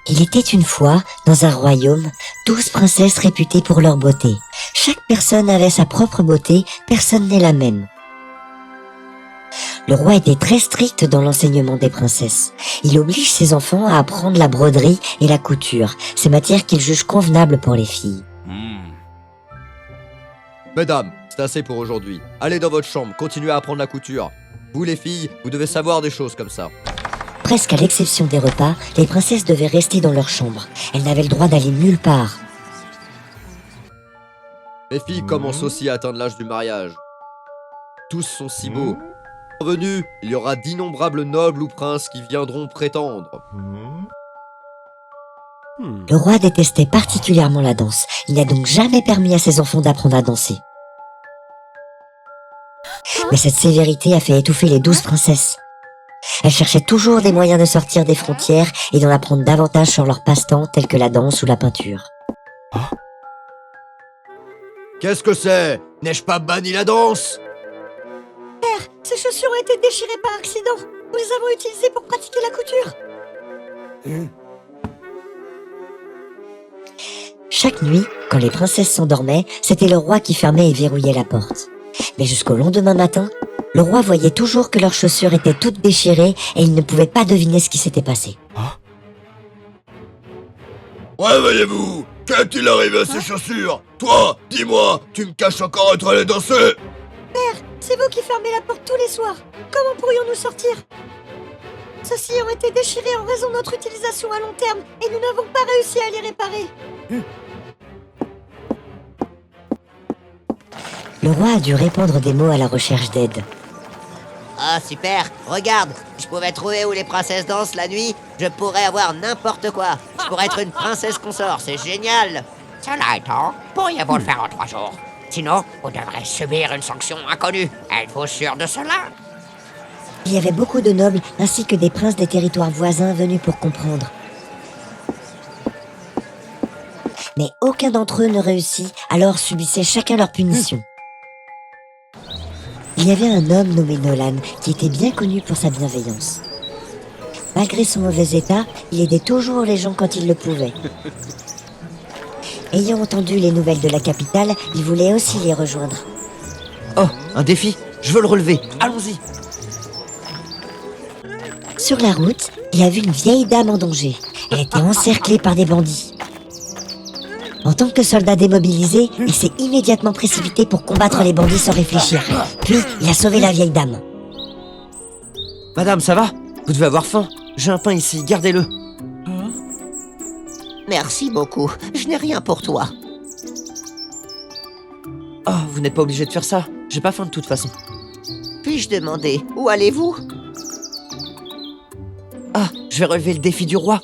Il était une fois, dans un royaume, 12 princesses réputées pour leur beauté. Chaque personne avait sa propre beauté, personne n'est la même. Le roi était très strict dans l'enseignement des princesses. Il oblige ses enfants à apprendre la broderie et la couture, ces matières qu'il juge convenables pour les filles. Mesdames, c'est assez pour aujourd'hui. Allez dans votre chambre, continuez à apprendre la couture. Vous les filles, vous devez savoir des choses comme ça. Presque à l'exception des repas, les princesses devaient rester dans leur chambre. Elles n'avaient le droit d'aller nulle part. Les filles commencent aussi à atteindre l'âge du mariage. Tous sont si beaux. Venus, il y aura d'innombrables nobles ou princes qui viendront prétendre. Le roi détestait particulièrement la danse. Il n'a donc jamais permis à ses enfants d'apprendre à danser. Mais cette sévérité a fait étouffer les 12 princesses. Elles cherchaient toujours des moyens de sortir des frontières et d'en apprendre davantage sur leurs passe-temps tels que la danse ou la peinture. Qu'est-ce que c'est? N'ai-je pas banni la danse? Père, ces chaussures ont été déchirées par accident. Nous les avons utilisées pour pratiquer la couture. Chaque nuit, quand les princesses s'endormaient, c'était le roi qui fermait et verrouillait la porte. Mais jusqu'au lendemain matin, le roi voyait toujours que leurs chaussures étaient toutes déchirées et il ne pouvait pas deviner ce qui s'était passé. Réveillez-vous! Qu'est-il arrivé à ces chaussures? Toi, dis-moi, tu me caches encore être allé danser? C'est vous qui fermez la porte tous les soirs. Comment pourrions-nous sortir? Ceux-ci ont été déchirés en raison de notre utilisation à long terme et nous n'avons pas réussi à les réparer. Le roi a dû répandre des mots à la recherche d'aide. Ah super, regarde, je pouvais trouver où les princesses dansent la nuit, je pourrais avoir n'importe quoi. Je pourrais être une princesse consort, c'est génial. Cela étant, pourriez-vous le faire en 3 jours? Sinon, vous devrez subir une sanction inconnue. Êtes-vous sûr de cela? Il y avait beaucoup de nobles ainsi que des princes des territoires voisins venus pour comprendre. Mais aucun d'entre eux ne réussit, alors subissaient chacun leur punition. Il y avait un homme nommé Nolan qui était bien connu pour sa bienveillance. Malgré son mauvais état, il aidait toujours les gens quand il le pouvait. Ayant entendu les nouvelles de la capitale, il voulait aussi les rejoindre. Oh, un défi, je veux le relever, allons-y. Sur la route, il a vu une vieille dame en danger. Elle était encerclée par des bandits. En tant que soldat démobilisé, il s'est immédiatement précipité pour combattre les bandits sans réfléchir. Puis, il a sauvé la vieille dame. Madame, ça va? Vous devez avoir faim. J'ai un pain ici, gardez-le. Merci beaucoup, je n'ai rien pour toi. Oh, vous n'êtes pas obligé de faire ça. J'ai pas faim de toute façon. Puis-je demander, où allez-vous? Ah, je vais relever le défi du roi.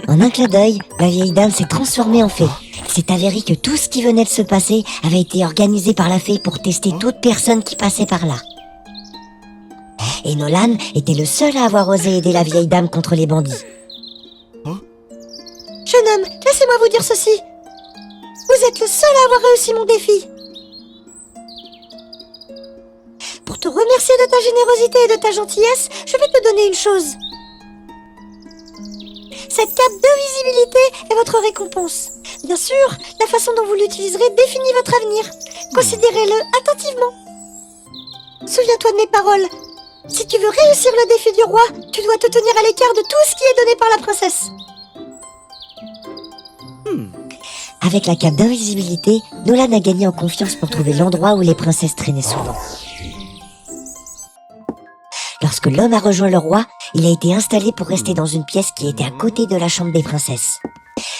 En un clin d'œil, la vieille dame s'est transformée en fée. Il s'est avéré que tout ce qui venait de se passer avait été organisé par la fée pour tester toute personne qui passait par là. Et Nolan était le seul à avoir osé aider la vieille dame contre les bandits. Jeune homme, laissez-moi vous dire ceci. Vous êtes le seul à avoir réussi mon défi. Pour te remercier de ta générosité et de ta gentillesse, je vais te donner une chose. Cette cape d'invisibilité est votre récompense. Bien sûr, la façon dont vous l'utiliserez définit votre avenir. Considérez-le attentivement. Souviens-toi de mes paroles. Si tu veux réussir le défi du roi, tu dois te tenir à l'écart de tout ce qui est donné par la princesse. Avec la cape d'invisibilité, Nolan a gagné en confiance pour trouver l'endroit où les princesses traînaient souvent. Lorsque l'homme a rejoint le roi, il a été installé pour rester dans une pièce qui était à côté de la chambre des princesses.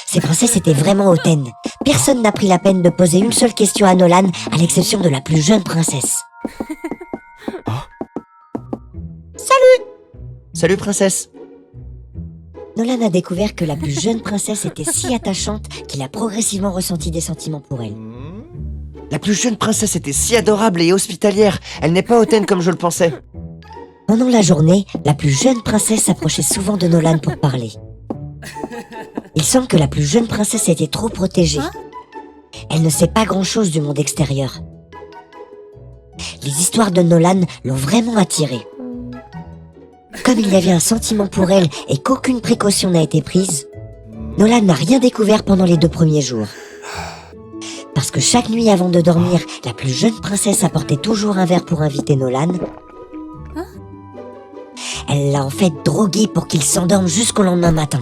Ces princesses étaient vraiment hautaines. Personne n'a pris la peine de poser une seule question à Nolan, à l'exception de la plus jeune princesse. Salut princesse. Nolan a découvert que la plus jeune princesse était si attachante qu'il a progressivement ressenti des sentiments pour elle. La plus jeune princesse était si adorable et hospitalière. Elle n'est pas hautaine comme je le pensais. Pendant la journée, la plus jeune princesse s'approchait souvent de Nolan pour parler. Il semble que la plus jeune princesse était trop protégée. Elle ne sait pas grand-chose du monde extérieur. Les histoires de Nolan l'ont vraiment attirée. Comme il y avait un sentiment pour elle et qu'aucune précaution n'a été prise, Nolan n'a rien découvert pendant les 2 premiers jours. Parce que chaque nuit avant de dormir, la plus jeune princesse apportait toujours un verre pour inviter Nolan. Elle l'a en fait drogué pour qu'il s'endorme jusqu'au lendemain matin.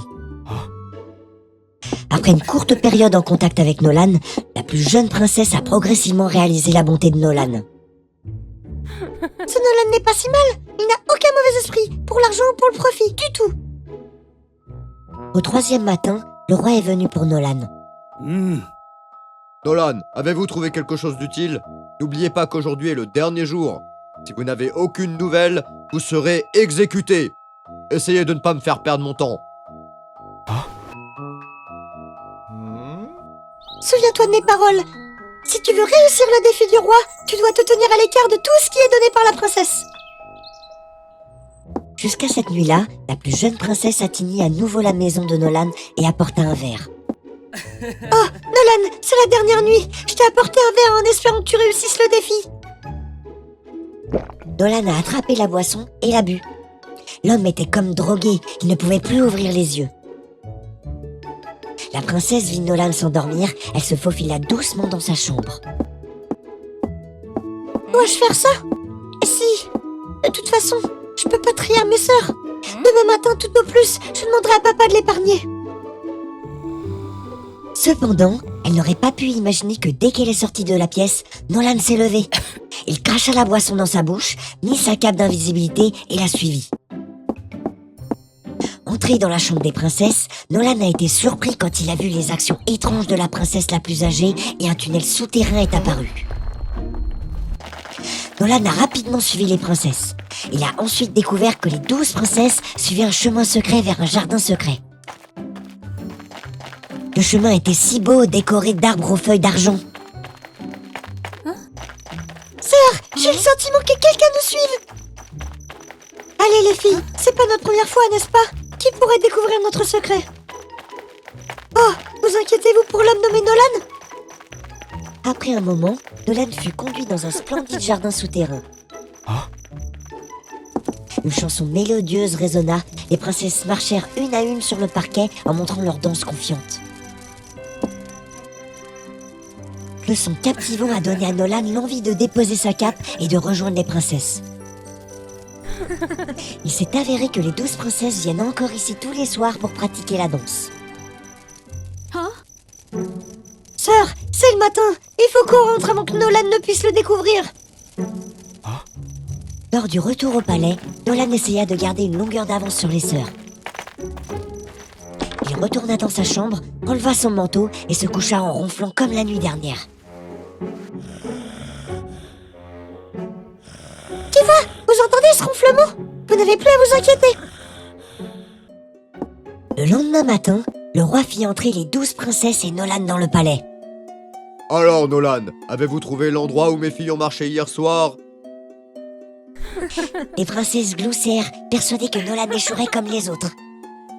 Après une courte période en contact avec Nolan, la plus jeune princesse a progressivement réalisé la bonté de Nolan. Ce Nolan n'est pas si mal. Il n'a aucun mauvais esprit, pour l'argent ou pour le profit, du tout. Au 3e matin, le roi est venu pour Nolan. Nolan, avez-vous trouvé quelque chose d'utile? N'oubliez pas qu'aujourd'hui est le dernier jour. Si vous n'avez aucune nouvelle, vous serez exécuté. Essayez de ne pas me faire perdre mon temps. Souviens-toi de mes paroles. Si tu veux réussir le défi du roi, tu dois te tenir à l'écart de tout ce qui est donné par la princesse. Jusqu'à cette nuit-là, la plus jeune princesse atteignit à nouveau la maison de Nolan et apporta un verre. Oh, Nolan, c'est la dernière nuit. Je t'ai apporté un verre en espérant que tu réussisses le défi. Nolan a attrapé la boisson et l'a bu. L'homme était comme drogué, il ne pouvait plus ouvrir les yeux. La princesse vit Nolan s'endormir, elle se faufila doucement dans sa chambre. Dois-je faire ça? Et si? De toute façon, je peux pas trahir mes sœurs. Demain matin, tout au plus, je demanderai à papa de l'épargner. Cependant, elle n'aurait pas pu imaginer que dès qu'elle est sortie de la pièce, Nolan s'est levé. Il cracha la boisson dans sa bouche, mit sa cape d'invisibilité et la suivit. Entré dans la chambre des princesses, Nolan a été surpris quand il a vu les actions étranges de la princesse la plus âgée et un tunnel souterrain est apparu. Nolan a rapidement suivi les princesses. Il a ensuite découvert que les 12 princesses suivaient un chemin secret vers un jardin secret. Le chemin était si beau, décoré d'arbres aux feuilles d'argent. Sœur, j'ai le sentiment que quelqu'un nous suive. Allez les filles, c'est pas notre première fois, n'est-ce pas? Qui pourrait découvrir notre secret? Oh, vous inquiétez-vous pour l'homme nommé Nolan? Après un moment, Nolan fut conduit dans un splendide jardin souterrain. Une chanson mélodieuse résonna, les princesses marchèrent une à une sur le parquet en montrant leur danse confiante. Le son captivant a donné à Nolan l'envie de déposer sa cape et de rejoindre les princesses. Il s'est avéré que les 12 princesses viennent encore ici tous les soirs pour pratiquer la danse. Sœur, c'est le matin. Il faut qu'on rentre avant que Nolan ne puisse le découvrir. Lors du retour au palais, Nolan essaya de garder une longueur d'avance sur les sœurs. Il retourna dans sa chambre, enleva son manteau et se coucha en ronflant comme la nuit dernière. Qui va? Vous entendez ce ronflement? Vous n'avez plus à vous inquiéter. Le lendemain matin, le roi fit entrer les 12 princesses et Nolan dans le palais. Alors, Nolan, avez-vous trouvé l'endroit où mes filles ont marché hier soir? Les princesses gloussèrent, persuadées que Nolan échouerait comme les autres.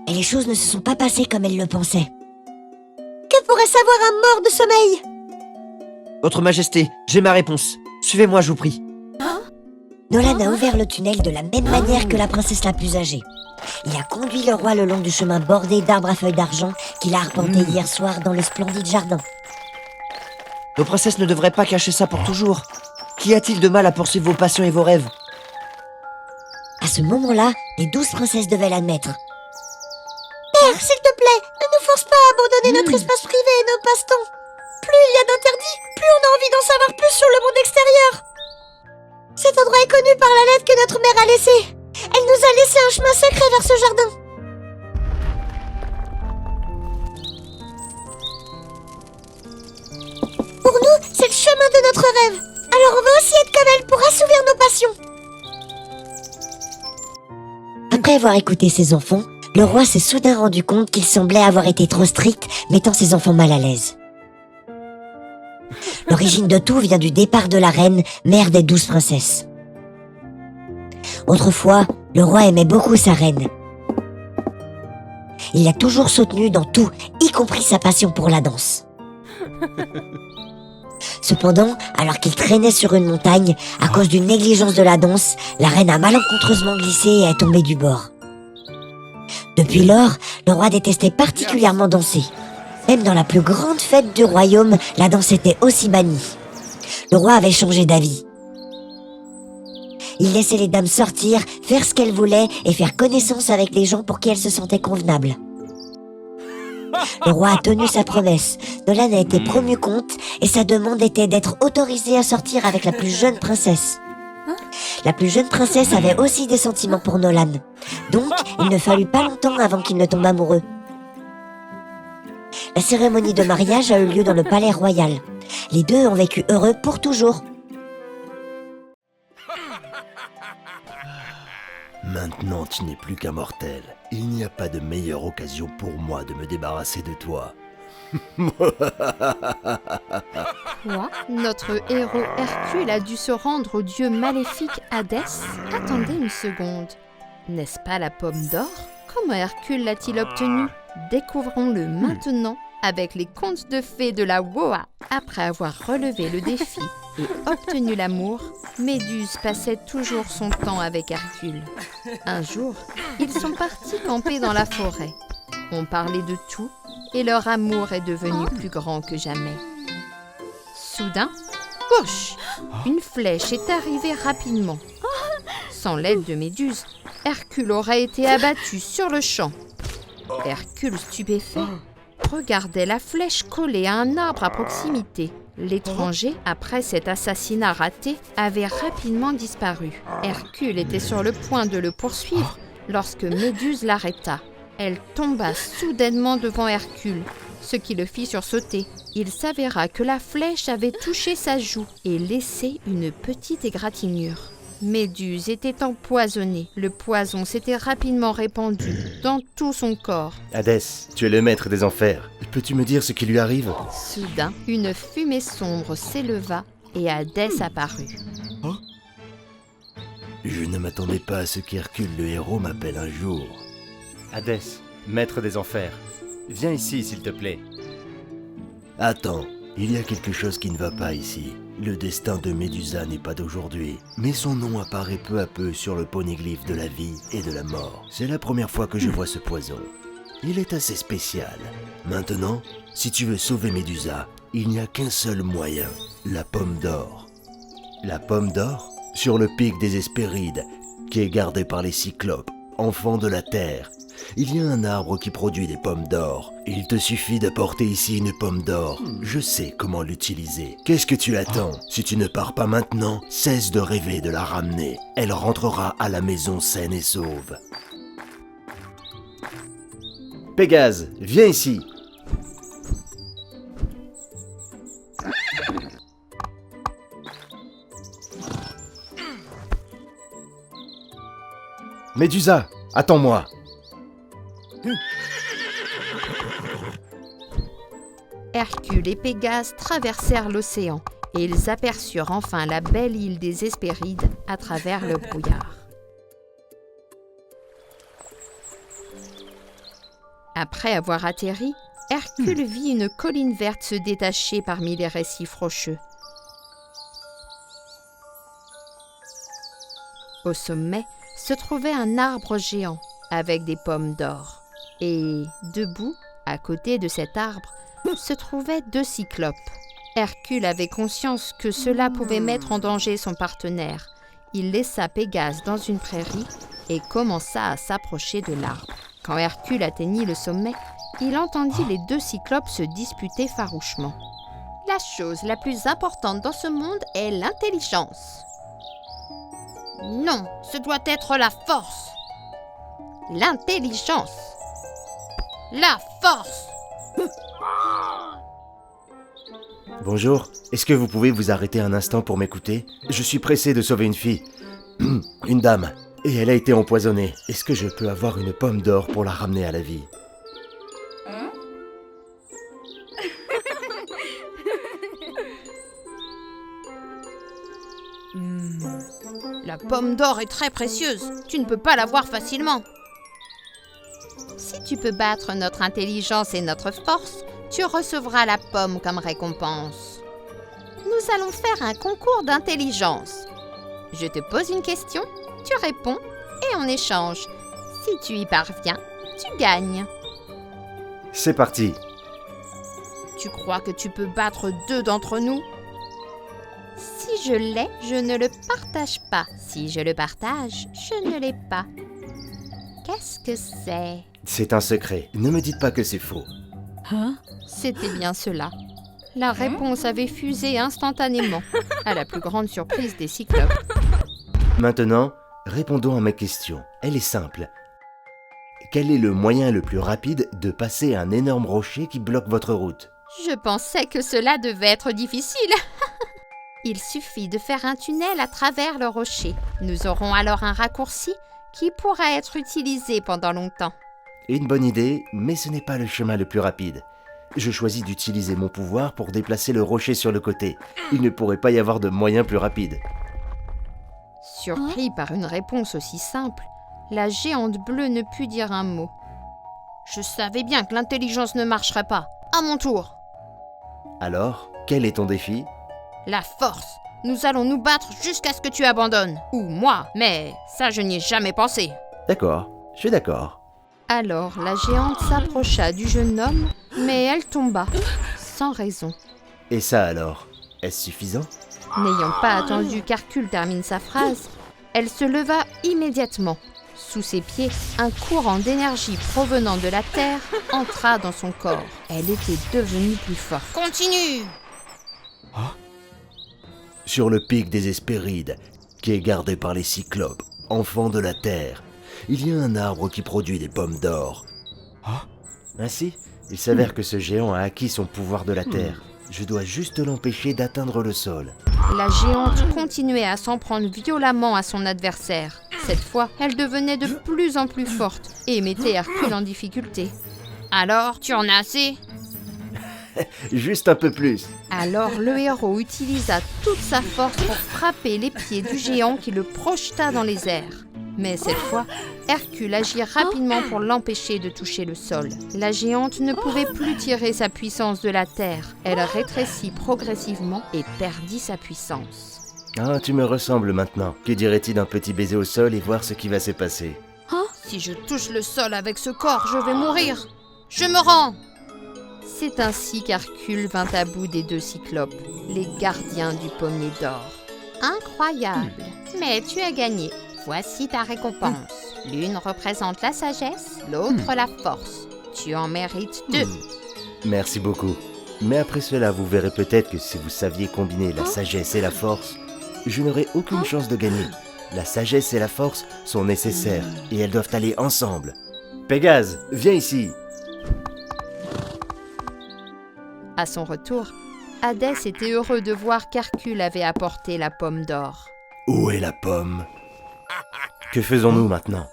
Et les choses ne se sont pas passées comme elles le pensaient. Que pourrait savoir un mort de sommeil? Votre Majesté, j'ai ma réponse. Suivez-moi, je vous prie. Nolan a ouvert le tunnel de la même manière que la princesse la plus âgée. Il a conduit le roi le long du chemin bordé d'arbres à feuilles d'argent qu'il a arpenté hier soir dans le splendide jardin. Nos princesses ne devraient pas cacher ça pour toujours. Qu'y a-t-il de mal à poursuivre vos passions et vos rêves? À ce moment-là, les 12 princesses devaient l'admettre. Père, s'il te plaît, ne nous force pas à abandonner notre espace privé et nos passe-temps. Plus il y a d'interdits, plus on a envie d'en savoir plus sur le monde extérieur. Cet endroit est connu par la lettre que notre mère a laissée. Elle nous a laissé un chemin secret vers ce jardin. Pour nous, c'est le chemin de notre rêve. Alors on va aussi être comme elle pour assouvir nos passions. Après avoir écouté ses enfants, le roi s'est soudain rendu compte qu'il semblait avoir été trop strict, mettant ses enfants mal à l'aise. L'origine de tout vient du départ de la reine, mère des 12 princesses. Autrefois, le roi aimait beaucoup sa reine. Il l'a toujours soutenue dans tout, y compris sa passion pour la danse. Cependant, alors qu'il traînait sur une montagne, à cause d'une négligence de la danse, la reine a malencontreusement glissé et est tombée du bord. Depuis lors, le roi détestait particulièrement danser. Même dans la plus grande fête du royaume, la danse était aussi bannie. Le roi avait changé d'avis. Il laissait les dames sortir, faire ce qu'elles voulaient et faire connaissance avec les gens pour qui elles se sentaient convenables. Le roi a tenu sa promesse. Nolan a été promu comte et sa demande était d'être autorisé à sortir avec la plus jeune princesse. La plus jeune princesse avait aussi des sentiments pour Nolan. Donc, il ne fallut pas longtemps avant qu'il ne tombe amoureux. La cérémonie de mariage a eu lieu dans le palais royal. Les deux ont vécu heureux pour toujours. Maintenant, tu n'es plus qu'un mortel. Il n'y a pas de meilleure occasion pour moi de me débarrasser de toi. Quoi ? Notre héros Hercule a dû se rendre au dieu maléfique Hadès ? Attendez une seconde. N'est-ce pas la pomme d'or ? Comment Hercule l'a-t-il obtenue ? Découvrons-le maintenant avec les contes de fées de la Woa. Après avoir relevé le défi et obtenu l'amour, Méduse passait toujours son temps avec Hercule. Un jour, ils sont partis camper dans la forêt. On parlait de tout et leur amour est devenu plus grand que jamais. Soudain, poche, une flèche est arrivée rapidement. Sans l'aide de Méduse, Hercule aurait été abattu sur le champ. Hercule, stupéfait, regardait la flèche collée à un arbre à proximité. L'étranger, après cet assassinat raté, avait rapidement disparu. Hercule était sur le point de le poursuivre lorsque Méduse l'arrêta. Elle tomba soudainement devant Hercule, ce qui le fit sursauter. Il s'avéra que la flèche avait touché sa joue et laissé une petite égratignure. Méduse était empoisonnée. Le poison s'était rapidement répandu dans tout son corps. Hadès, tu es le maître des enfers. Peux-tu me dire ce qui lui arrive ? Soudain, une fumée sombre s'éleva et Hadès apparut. Je ne m'attendais pas à ce qu'Hercule le héros m'appelle un jour. Hadès, maître des enfers, viens ici s'il te plaît. Attends, il y a quelque chose qui ne va pas ici. Le destin de Médusa n'est pas d'aujourd'hui, mais son nom apparaît peu à peu sur le poneglyphe de la vie et de la mort. C'est la première fois que je vois ce poison. Il est assez spécial. Maintenant, si tu veux sauver Médusa, il n'y a qu'un seul moyen, la pomme d'or. La pomme d'or ? Sur le pic des Hespérides, qui est gardé par les Cyclopes, enfants de la terre. Il y a un arbre qui produit des pommes d'or. Il te suffit d'apporter ici une pomme d'or. Je sais comment l'utiliser. Qu'est-ce que tu attends ? Si tu ne pars pas maintenant, cesse de rêver de la ramener. Elle rentrera à la maison saine et sauve. Pégase, viens ici. Médusa, attends-moi. Hercule et Pégase traversèrent l'océan et ils aperçurent enfin la belle île des Hespérides à travers le brouillard. Après avoir atterri, Hercule vit une colline verte se détacher parmi les récifs rocheux. Au sommet se trouvait un arbre géant avec des pommes d'or. Et debout, à côté de cet arbre, se trouvaient 2 cyclopes. Hercule avait conscience que cela pouvait mettre en danger son partenaire. Il laissa Pégase dans une prairie et commença à s'approcher de l'arbre. Quand Hercule atteignit le sommet, il entendit les 2 cyclopes se disputer farouchement. La chose la plus importante dans ce monde est l'intelligence. Non, ce doit être la force. L'intelligence. La force. Bonjour, est-ce que vous pouvez vous arrêter un instant pour m'écouter ? Je suis pressé de sauver une fille. Une dame. Et elle a été empoisonnée. Est-ce que je peux avoir une pomme d'or pour la ramener à la vie ? La pomme d'or est très précieuse. Tu ne peux pas l'avoir facilement. Si tu peux battre notre intelligence et notre force, tu recevras la pomme comme récompense. nous allons faire un concours d'intelligence. Je te pose une question, tu réponds et on échange. Si tu y parviens, tu gagnes. C'est parti. Tu crois que tu peux battre 2 d'entre nous? Si je l'ai, je ne le partage pas. Si je le partage, je ne l'ai pas. Qu'est-ce que c'est? C'est un secret. Ne me dites pas que c'est faux. C'était bien cela. La réponse avait fusé instantanément, à la plus grande surprise des cyclopes. Maintenant, répondons à ma question. Elle est simple. Quel est le moyen le plus rapide de passer un énorme rocher qui bloque votre route? Je pensais que cela devait être difficile. Il suffit de faire un tunnel à travers le rocher. Nous aurons alors un raccourci qui pourra être utilisé pendant longtemps. Une bonne idée, mais ce n'est pas le chemin le plus rapide. Je choisis d'utiliser mon pouvoir pour déplacer le rocher sur le côté. Il ne pourrait pas y avoir de moyen plus rapide. Surpris par une réponse aussi simple, la géante bleue ne put dire un mot. Je savais bien que l'intelligence ne marcherait pas. À mon tour. Alors, quel est ton défi? La force. Nous allons nous battre jusqu'à ce que tu abandonnes. Ou moi, mais ça je n'y ai jamais pensé. D'accord, je suis d'accord. Alors la géante s'approcha du jeune homme, mais elle tomba, sans raison. Et ça alors, est-ce suffisant? N'ayant pas attendu qu'Hercule termine sa phrase, elle se leva immédiatement. Sous ses pieds, un courant d'énergie provenant de la terre entra dans son corps. Elle était devenue plus forte. Continue! Sur le pic des Hespérides, qui est gardé par les Cyclopes, enfants de la Terre, il y a un arbre qui produit des pommes d'or. Ainsi, il s'avère que ce géant a acquis son pouvoir de la terre. Je dois juste l'empêcher d'atteindre le sol. La géante continuait à s'en prendre violemment à son adversaire. Cette fois, elle devenait de plus en plus forte et mettait Hercule en difficulté. Alors, tu en as assez? Juste un peu plus. Alors le héros utilisa toute sa force pour frapper les pieds du géant qui le projeta dans les airs. Mais cette fois, Hercule agit rapidement pour l'empêcher de toucher le sol. La géante ne pouvait plus tirer sa puissance de la terre. Elle rétrécit progressivement et perdit sa puissance. Ah, tu me ressembles maintenant. Que dirais-tu d'un petit baiser au sol et voir ce qui va se passer? Si je touche le sol avec ce corps, je vais mourir. Je me rends. C'est ainsi qu'Hercule vint à bout des 2 cyclopes, les gardiens du pommier d'or. Incroyable, mais tu as gagné. Voici ta récompense. L'une représente la sagesse, l'autre la force. Tu en mérites 2. Merci beaucoup. Mais après cela, vous verrez peut-être que si vous saviez combiner la sagesse et la force, je n'aurais aucune chance de gagner. La sagesse et la force sont nécessaires et elles doivent aller ensemble. Pégase, viens ici. À son retour, Hadès était heureux de voir qu'Hercule avait apporté la pomme d'or. Où est la pomme? Que faisons-nous maintenant?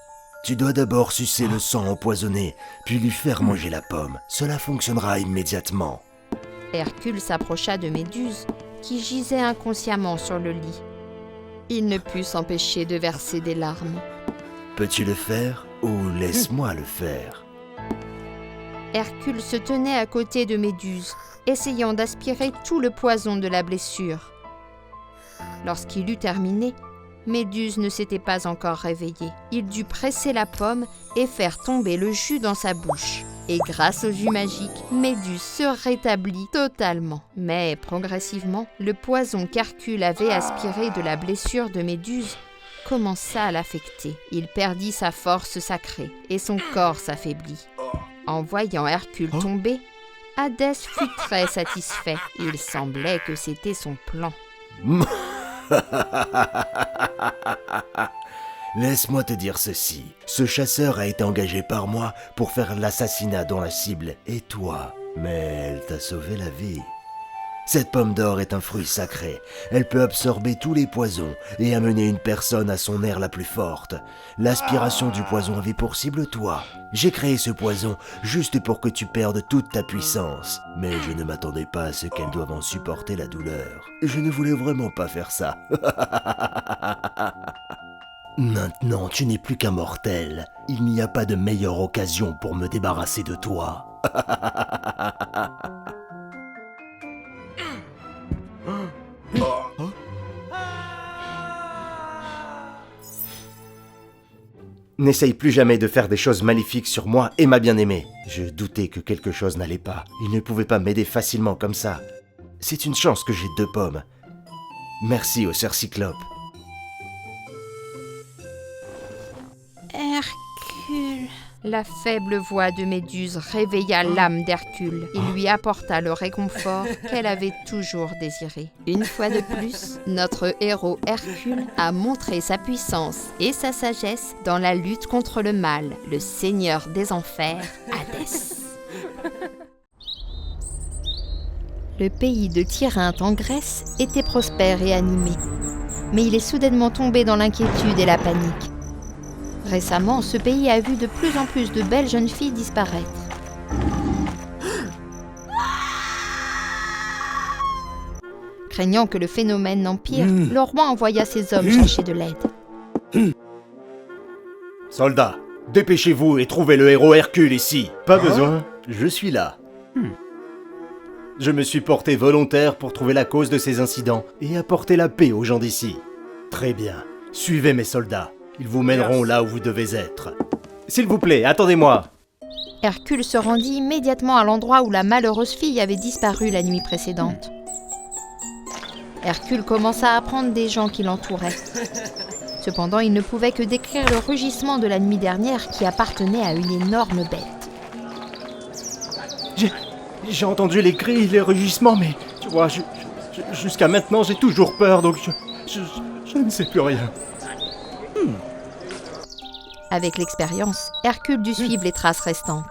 Tu dois d'abord sucer le sang empoisonné, puis lui faire manger la pomme. Cela fonctionnera immédiatement. Hercule s'approcha de Méduse, qui gisait inconsciemment sur le lit. Il ne put s'empêcher de verser des larmes. Peux-tu le faire ou laisse-moi le faire? Hercule se tenait à côté de Méduse, essayant d'aspirer tout le poison de la blessure. Lorsqu'il eut terminé, Méduse ne s'était pas encore réveillée. Il dut presser la pomme et faire tomber le jus dans sa bouche. Et grâce au jus magique, Méduse se rétablit totalement. Mais progressivement, le poison qu'Hercule avait aspiré de la blessure de Méduse commença à l'affecter. Il perdit sa force sacrée et son corps s'affaiblit. En voyant Hercule tomber, Hadès fut très satisfait. Il semblait que c'était son plan. Laisse-moi te dire ceci. Ce chasseur a été engagé par moi pour faire l'assassinat dont la cible est toi. Mais elle t'a sauvé la vie. Cette pomme d'or est un fruit sacré. Elle peut absorber tous les poisons et amener une personne à son aire la plus forte. L'aspiration du poison avait pour cible toi. J'ai créé ce poison juste pour que tu perdes toute ta puissance. Mais je ne m'attendais pas à ce qu'elle doive en supporter la douleur. Je ne voulais vraiment pas faire ça. Maintenant, tu n'es plus qu'un mortel. Il n'y a pas de meilleure occasion pour me débarrasser de toi. N'essaye plus jamais de faire des choses maléfiques sur moi et ma bien-aimée. Je doutais que quelque chose n'allait pas. Il ne pouvait pas m'aider facilement comme ça. C'est une chance que j'ai 2 pommes. Merci aux sœurs Cyclope. Hercule. La faible voix de Méduse réveilla l'âme d'Hercule et lui apporta le réconfort qu'elle avait toujours désiré. Une fois de plus, notre héros Hercule a montré sa puissance et sa sagesse dans la lutte contre le mal, le seigneur des enfers, Hadès. Le pays de Tyrinthe en Grèce était prospère et animé, mais il est soudainement tombé dans l'inquiétude et la panique. Récemment, ce pays a vu de plus en plus de belles jeunes filles disparaître. Craignant que le phénomène n'empire, le roi envoya ses hommes chercher de l'aide. Soldats, dépêchez-vous et trouvez le héros Hercule ici. Pas besoin, je suis là. Je me suis porté volontaire pour trouver la cause de ces incidents et apporter la paix aux gens d'ici. Très bien, suivez mes soldats. Ils vous mèneront là où vous devez être. S'il vous plaît, attendez-moi. Hercule se rendit immédiatement à l'endroit où la malheureuse fille avait disparu la nuit précédente. Hercule commença à apprendre des gens qui l'entouraient. Cependant, il ne pouvait que décrire le rugissement de la nuit dernière qui appartenait à une énorme bête. J'ai entendu les cris, les rugissements, mais tu vois, jusqu'à maintenant, j'ai toujours peur, donc je ne sais plus rien. Avec l'expérience, Hercule dut suivre les traces restantes.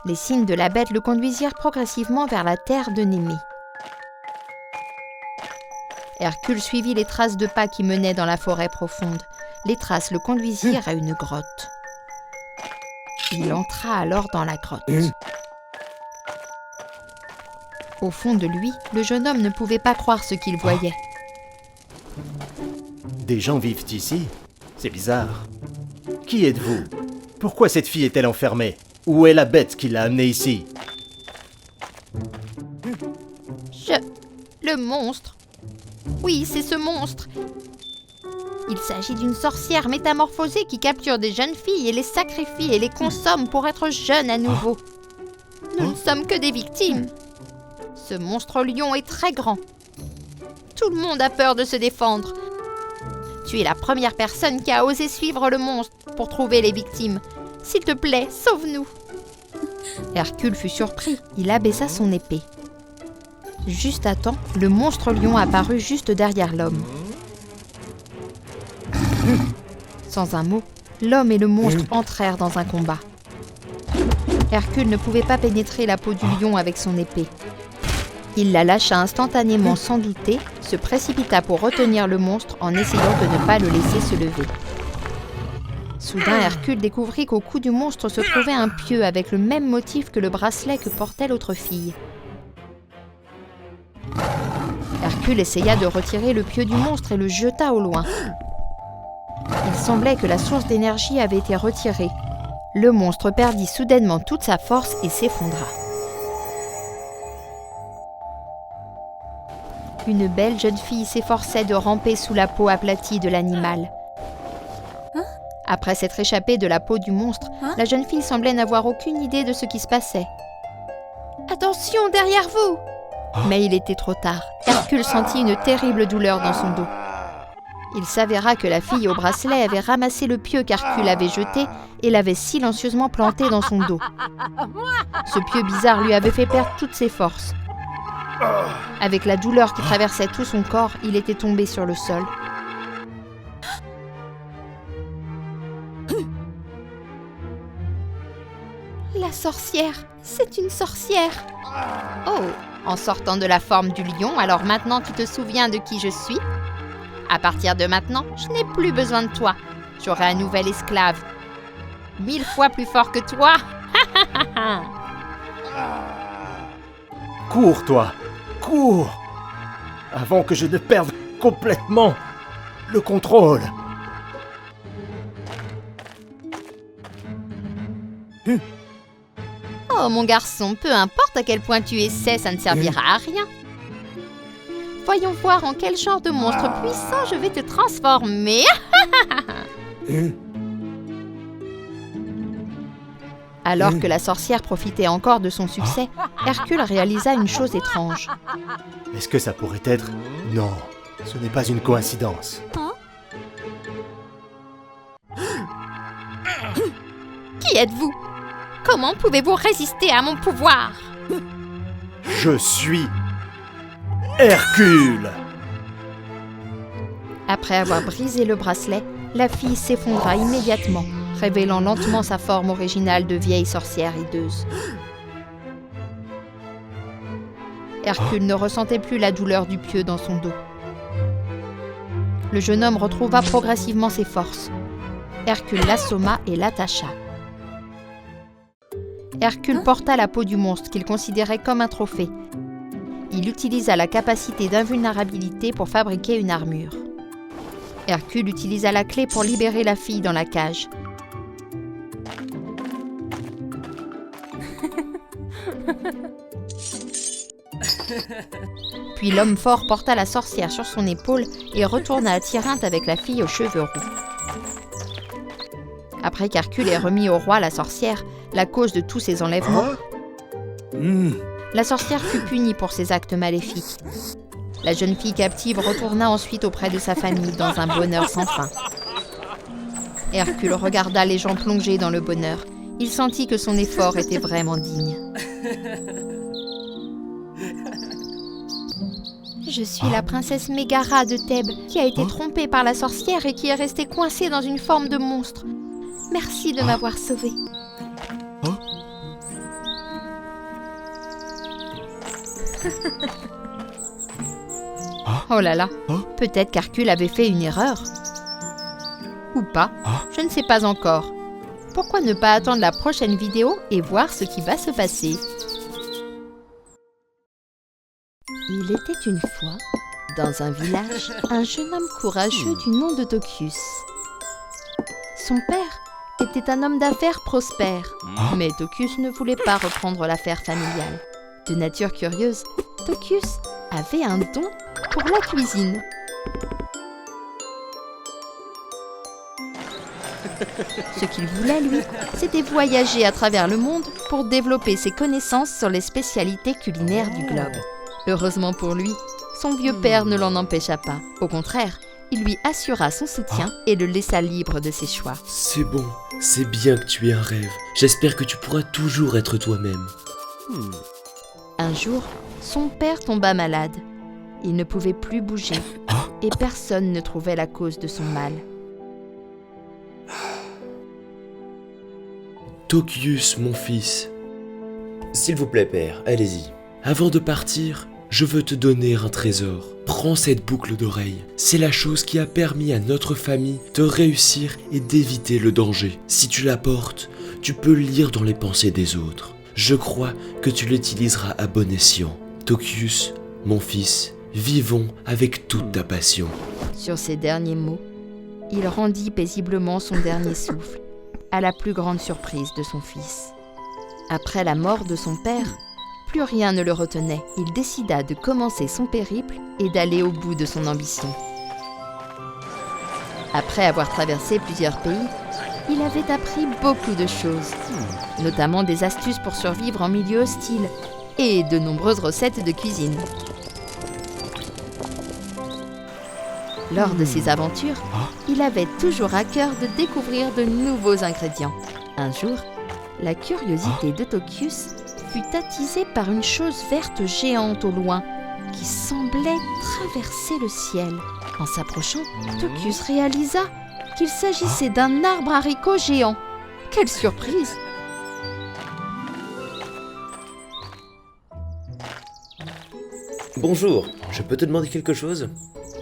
Les signes de la bête le conduisirent progressivement vers la terre de Némée. Hercule suivit les traces de pas qui menaient dans la forêt profonde. Les traces le conduisirent à une grotte. Il entra alors dans la grotte. Au fond de lui, le jeune homme ne pouvait pas croire ce qu'il voyait. Des gens vivent ici? C'est bizarre. Qui êtes-vous? Pourquoi cette fille est-elle enfermée? Où est la bête qui l'a amenée ici? Le monstre. Oui, c'est ce monstre. Il s'agit d'une sorcière métamorphosée qui capture des jeunes filles et les sacrifie et les consomme pour être jeune à nouveau. Nous ne sommes que des victimes. Ce monstre lion est très grand. Tout le monde a peur de se défendre. Tu es la première personne qui a osé suivre le monstre pour trouver les victimes. S'il te plaît, sauve-nous. Hercule fut surpris. Il abaissa son épée. Juste à temps, le monstre lion apparut juste derrière l'homme. Sans un mot, l'homme et le monstre entrèrent dans un combat. Hercule ne pouvait pas pénétrer la peau du lion avec son épée. Il la lâcha instantanément sans douter, se précipita pour retenir le monstre en essayant de ne pas le laisser se lever. Soudain, Hercule découvrit qu'au cou du monstre se trouvait un pieu avec le même motif que le bracelet que portait l'autre fille. Hercule essaya de retirer le pieu du monstre et le jeta au loin. Il semblait que la source d'énergie avait été retirée. Le monstre perdit soudainement toute sa force et s'effondra. Une belle jeune fille s'efforçait de ramper sous la peau aplatie de l'animal. Après s'être échappée de la peau du monstre, la jeune fille semblait n'avoir aucune idée de ce qui se passait. « Attention, derrière vous !» Mais il était trop tard. Hercule sentit une terrible douleur dans son dos. Il s'avéra que la fille au bracelet avait ramassé le pieu qu'Hercule avait jeté et l'avait silencieusement planté dans son dos. Ce pieu bizarre lui avait fait perdre toutes ses forces. Avec la douleur qui traversait tout son corps, il était tombé sur le sol. La sorcière, c'est une sorcière. Oh, en sortant de la forme du lion, alors maintenant tu te souviens de qui je suis? À partir de maintenant, je n'ai plus besoin de toi. J'aurai un nouvel esclave. 1000 fois plus fort que toi. Cours, toi! Cours! Avant que je ne perde complètement le contrôle. Oh mon garçon, peu importe à quel point tu essaies, ça ne servira à rien. Voyons voir en quel genre de monstre puissant je vais te transformer. Alors que la sorcière profitait encore de son succès, Hercule réalisa une chose étrange. Est-ce que ça pourrait être... Non, ce n'est pas une coïncidence. Qui êtes-vous? Comment pouvez-vous résister à mon pouvoir? Je suis... Hercule! Après avoir brisé le bracelet, la fille s'effondra immédiatement, révélant lentement sa forme originale de vieille sorcière hideuse. Hercule ne ressentait plus la douleur du pieu dans son dos. Le jeune homme retrouva progressivement ses forces. Hercule l'assomma et l'attacha. Hercule porta la peau du monstre qu'il considérait comme un trophée. Il utilisa la capacité d'invulnérabilité pour fabriquer une armure. Hercule utilisa la clé pour libérer la fille dans la cage. Puis l'homme fort porta la sorcière sur son épaule et retourna à Tyrinthe avec la fille aux cheveux roux. Après qu'Hercule ait remis au roi la sorcière, la cause de tous ces enlèvements, la sorcière fut punie pour ses actes maléfiques. La jeune fille captive retourna ensuite auprès de sa famille dans un bonheur sans fin. Hercule regarda les gens plongés dans le bonheur. Il sentit que son effort était vraiment digne. Je suis la princesse Mégara de Thèbes, qui a été trompée par la sorcière et qui est restée coincée dans une forme de monstre. Merci de m'avoir sauvée. Oh là là, peut-être qu'Hercule avait fait une erreur. Ou pas, je ne sais pas encore. Pourquoi ne pas attendre la prochaine vidéo et voir ce qui va se passer? Il était une fois, dans un village, un jeune homme courageux du nom de Tokius. Son père était un homme d'affaires prospère, mais Tokius ne voulait pas reprendre l'affaire familiale. De nature curieuse, Tokius avait un don pour la cuisine. Ce qu'il voulait, lui, c'était voyager à travers le monde pour développer ses connaissances sur les spécialités culinaires du globe. Heureusement pour lui, son vieux père ne l'en empêcha pas. Au contraire, il lui assura son soutien et le laissa libre de ses choix. C'est bon, c'est bien que tu aies un rêve. J'espère que tu pourras toujours être toi-même. Un jour, son père tomba malade. Il ne pouvait plus bouger et personne ne trouvait la cause de son mal. Tokius, mon fils. S'il vous plaît, père, allez-y. Avant de partir, je veux te donner un trésor. Prends cette boucle d'oreille. C'est la chose qui a permis à notre famille de réussir et d'éviter le danger. Si tu la portes, tu peux lire dans les pensées des autres. Je crois que tu l'utiliseras à bon escient. Tokius, mon fils, vivons avec toute ta passion. Sur ces derniers mots, il rendit paisiblement son dernier souffle, à la plus grande surprise de son fils. Après la mort de son père, plus rien ne le retenait. Il décida de commencer son périple et d'aller au bout de son ambition. Après avoir traversé plusieurs pays, il avait appris beaucoup de choses, notamment des astuces pour survivre en milieu hostile et de nombreuses recettes de cuisine. Lors de ses aventures, il avait toujours à cœur de découvrir de nouveaux ingrédients. Un jour, la curiosité de Tokius fut attisée par une chose verte géante au loin qui semblait traverser le ciel. En s'approchant, Tokius réalisa qu'il s'agissait d'un arbre haricot géant. Quelle surprise! Bonjour, je peux te demander quelque chose?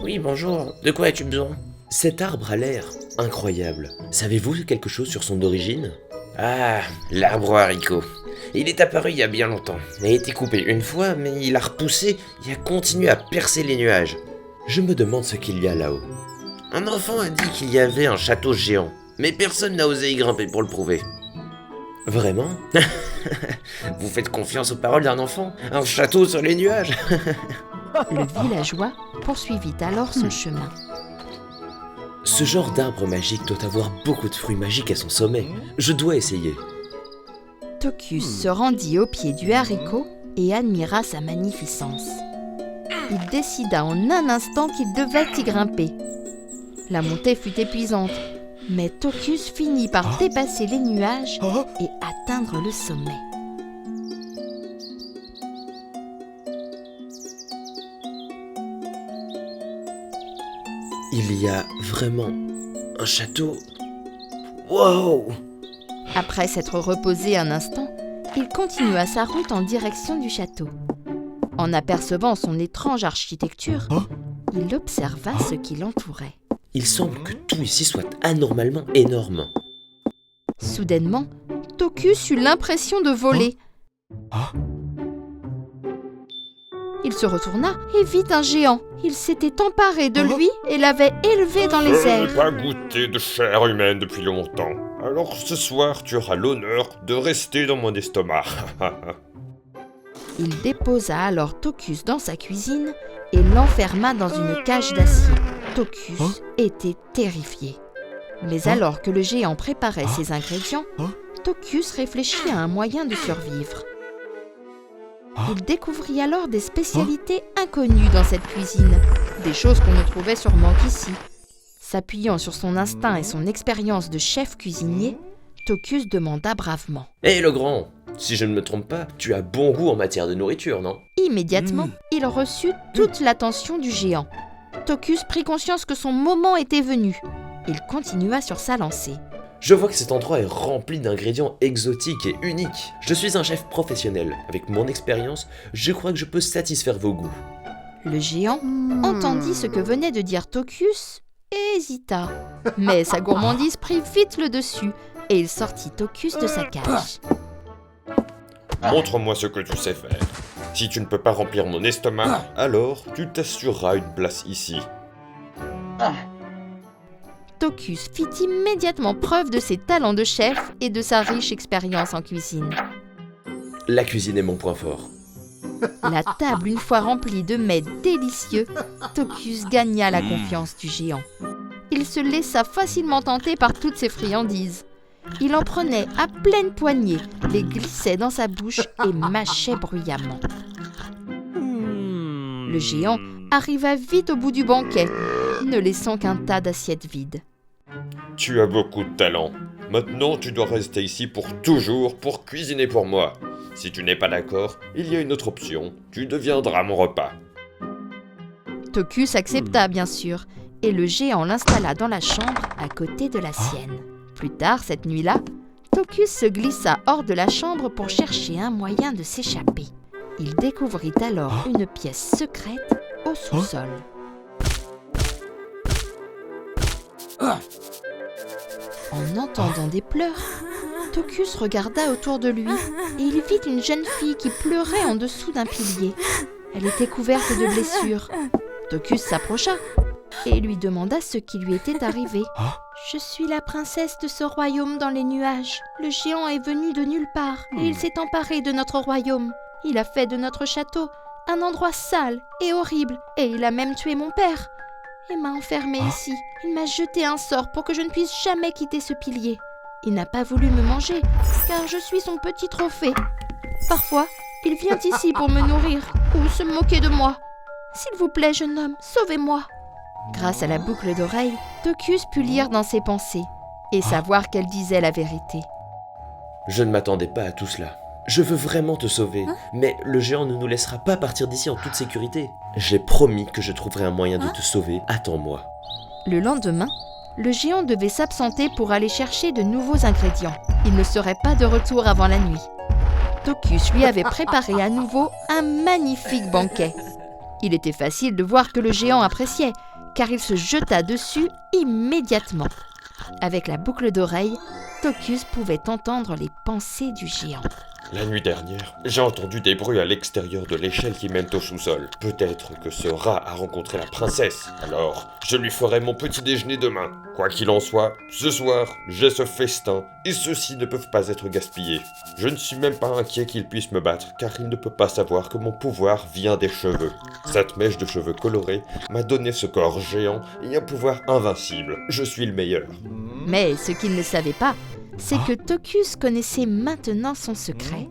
Oui, bonjour. De quoi as-tu besoin? Cet arbre a l'air incroyable. Savez-vous quelque chose sur son origine? Ah, l'arbre haricot. Il est apparu il y a bien longtemps. Il a été coupé une fois, mais il a repoussé et a continué à percer les nuages. Je me demande ce qu'il y a là-haut. Un enfant a dit qu'il y avait un château géant, mais personne n'a osé y grimper pour le prouver. Vraiment? Vous faites confiance aux paroles d'un enfant? Un château sur les nuages? Le villageois poursuivit alors son chemin. Ce genre d'arbre magique doit avoir beaucoup de fruits magiques à son sommet. Je dois essayer. Tokius se rendit au pied du haricot et admira sa magnificence. Il décida en un instant qu'il devait y grimper. La montée fut épuisante, mais Tokius finit par dépasser les nuages et atteindre le sommet. Il y a vraiment un château. Wow! Après s'être reposé un instant, il continua sa route en direction du château. En apercevant son étrange architecture, il observa ce qui l'entourait. Il semble que tout ici soit anormalement énorme. Soudainement, Tokius eut l'impression de voler. Il se retourna et vit un géant. Il s'était emparé de lui et l'avait élevé dans les Je airs. n'ai pas goûté de chair humaine depuis longtemps. Alors ce soir, tu auras l'honneur de rester dans mon estomac. Il déposa alors Tokius dans sa cuisine et l'enferma dans une cage d'acier. Tokius était terrifié. Mais alors que le géant préparait ses ingrédients, Tokius réfléchit à un moyen de survivre. Il découvrit alors des spécialités inconnues dans cette cuisine, des choses qu'on ne trouvait sûrement qu'ici. S'appuyant sur son instinct et son expérience de chef cuisinier, Tokius demanda bravement. Hé le grand, si je ne me trompe pas, tu as bon goût en matière de nourriture, non? Immédiatement, il reçut toute l'attention du géant. Tokius prit conscience que son moment était venu. Il continua sur sa lancée. Je vois que cet endroit est rempli d'ingrédients exotiques et uniques. Je suis un chef professionnel. Avec mon expérience, je crois que je peux satisfaire vos goûts. Le géant entendit ce que venait de dire Tokius et hésita. Mais sa gourmandise prit vite le dessus et il sortit Tokius de sa cage. Montre-moi ce que tu sais faire. Si tu ne peux pas remplir mon estomac, alors tu t'assureras une place ici. Tokius fit immédiatement preuve de ses talents de chef et de sa riche expérience en cuisine. La cuisine est mon point fort. La table une fois remplie de mets délicieux, Tokius gagna la confiance du géant. Il se laissa facilement tenter par toutes ses friandises. Il en prenait à pleine poignée, les glissait dans sa bouche et mâchait bruyamment. Le géant arriva vite au bout du banquet, ne laissant qu'un tas d'assiettes vides. Tu as beaucoup de talent. Maintenant, tu dois rester ici pour toujours pour cuisiner pour moi. Si tu n'es pas d'accord, il y a une autre option. Tu deviendras mon repas. Tokius accepta bien sûr, et le géant l'installa dans la chambre à côté de la sienne. Plus tard, cette nuit-là, Tokius se glissa hors de la chambre pour chercher un moyen de s'échapper. Il découvrit alors une pièce secrète au sous-sol. En entendant des pleurs, Tokius regarda autour de lui et il vit une jeune fille qui pleurait en dessous d'un pilier. Elle était couverte de blessures. Tokius s'approcha et lui demanda ce qui lui était arrivé. « Je suis la princesse de ce royaume dans les nuages. Le géant est venu de nulle part et il s'est emparé de notre royaume. Il a fait de notre château un endroit sale et horrible et il a même tué mon père. Il m'a enfermée ici. Il m'a jeté un sort pour que je ne puisse jamais quitter ce pilier. Il n'a pas voulu me manger car je suis son petit trophée. Parfois, il vient ici pour me nourrir ou se moquer de moi. S'il vous plaît, jeune homme, sauvez-moi. » Grâce à la boucle d'oreille, Tokius put lire dans ses pensées et savoir qu'elle disait la vérité. Je ne m'attendais pas à tout cela. Je veux vraiment te sauver, mais le géant ne nous laissera pas partir d'ici en toute sécurité. J'ai promis que je trouverai un moyen de te sauver, attends-moi. Le lendemain, le géant devait s'absenter pour aller chercher de nouveaux ingrédients. Il ne serait pas de retour avant la nuit. Tokius lui avait préparé à nouveau un magnifique banquet. Il était facile de voir que le géant appréciait, car il se jeta dessus immédiatement. Avec la boucle d'oreille, Tokius pouvait entendre les pensées du géant. La nuit dernière, j'ai entendu des bruits à l'extérieur de l'échelle qui mène au sous-sol. Peut-être que ce rat a rencontré la princesse. Alors, je lui ferai mon petit déjeuner demain. Quoi qu'il en soit, ce soir, j'ai ce festin, et ceux-ci ne peuvent pas être gaspillés. Je ne suis même pas inquiet qu'il puisse me battre, car il ne peut pas savoir que mon pouvoir vient des cheveux. Cette mèche de cheveux colorés m'a donné ce corps géant et un pouvoir invincible. Je suis le meilleur. Mais ce qu'il ne savait pas, c'est que Tokius connaissait maintenant son secret,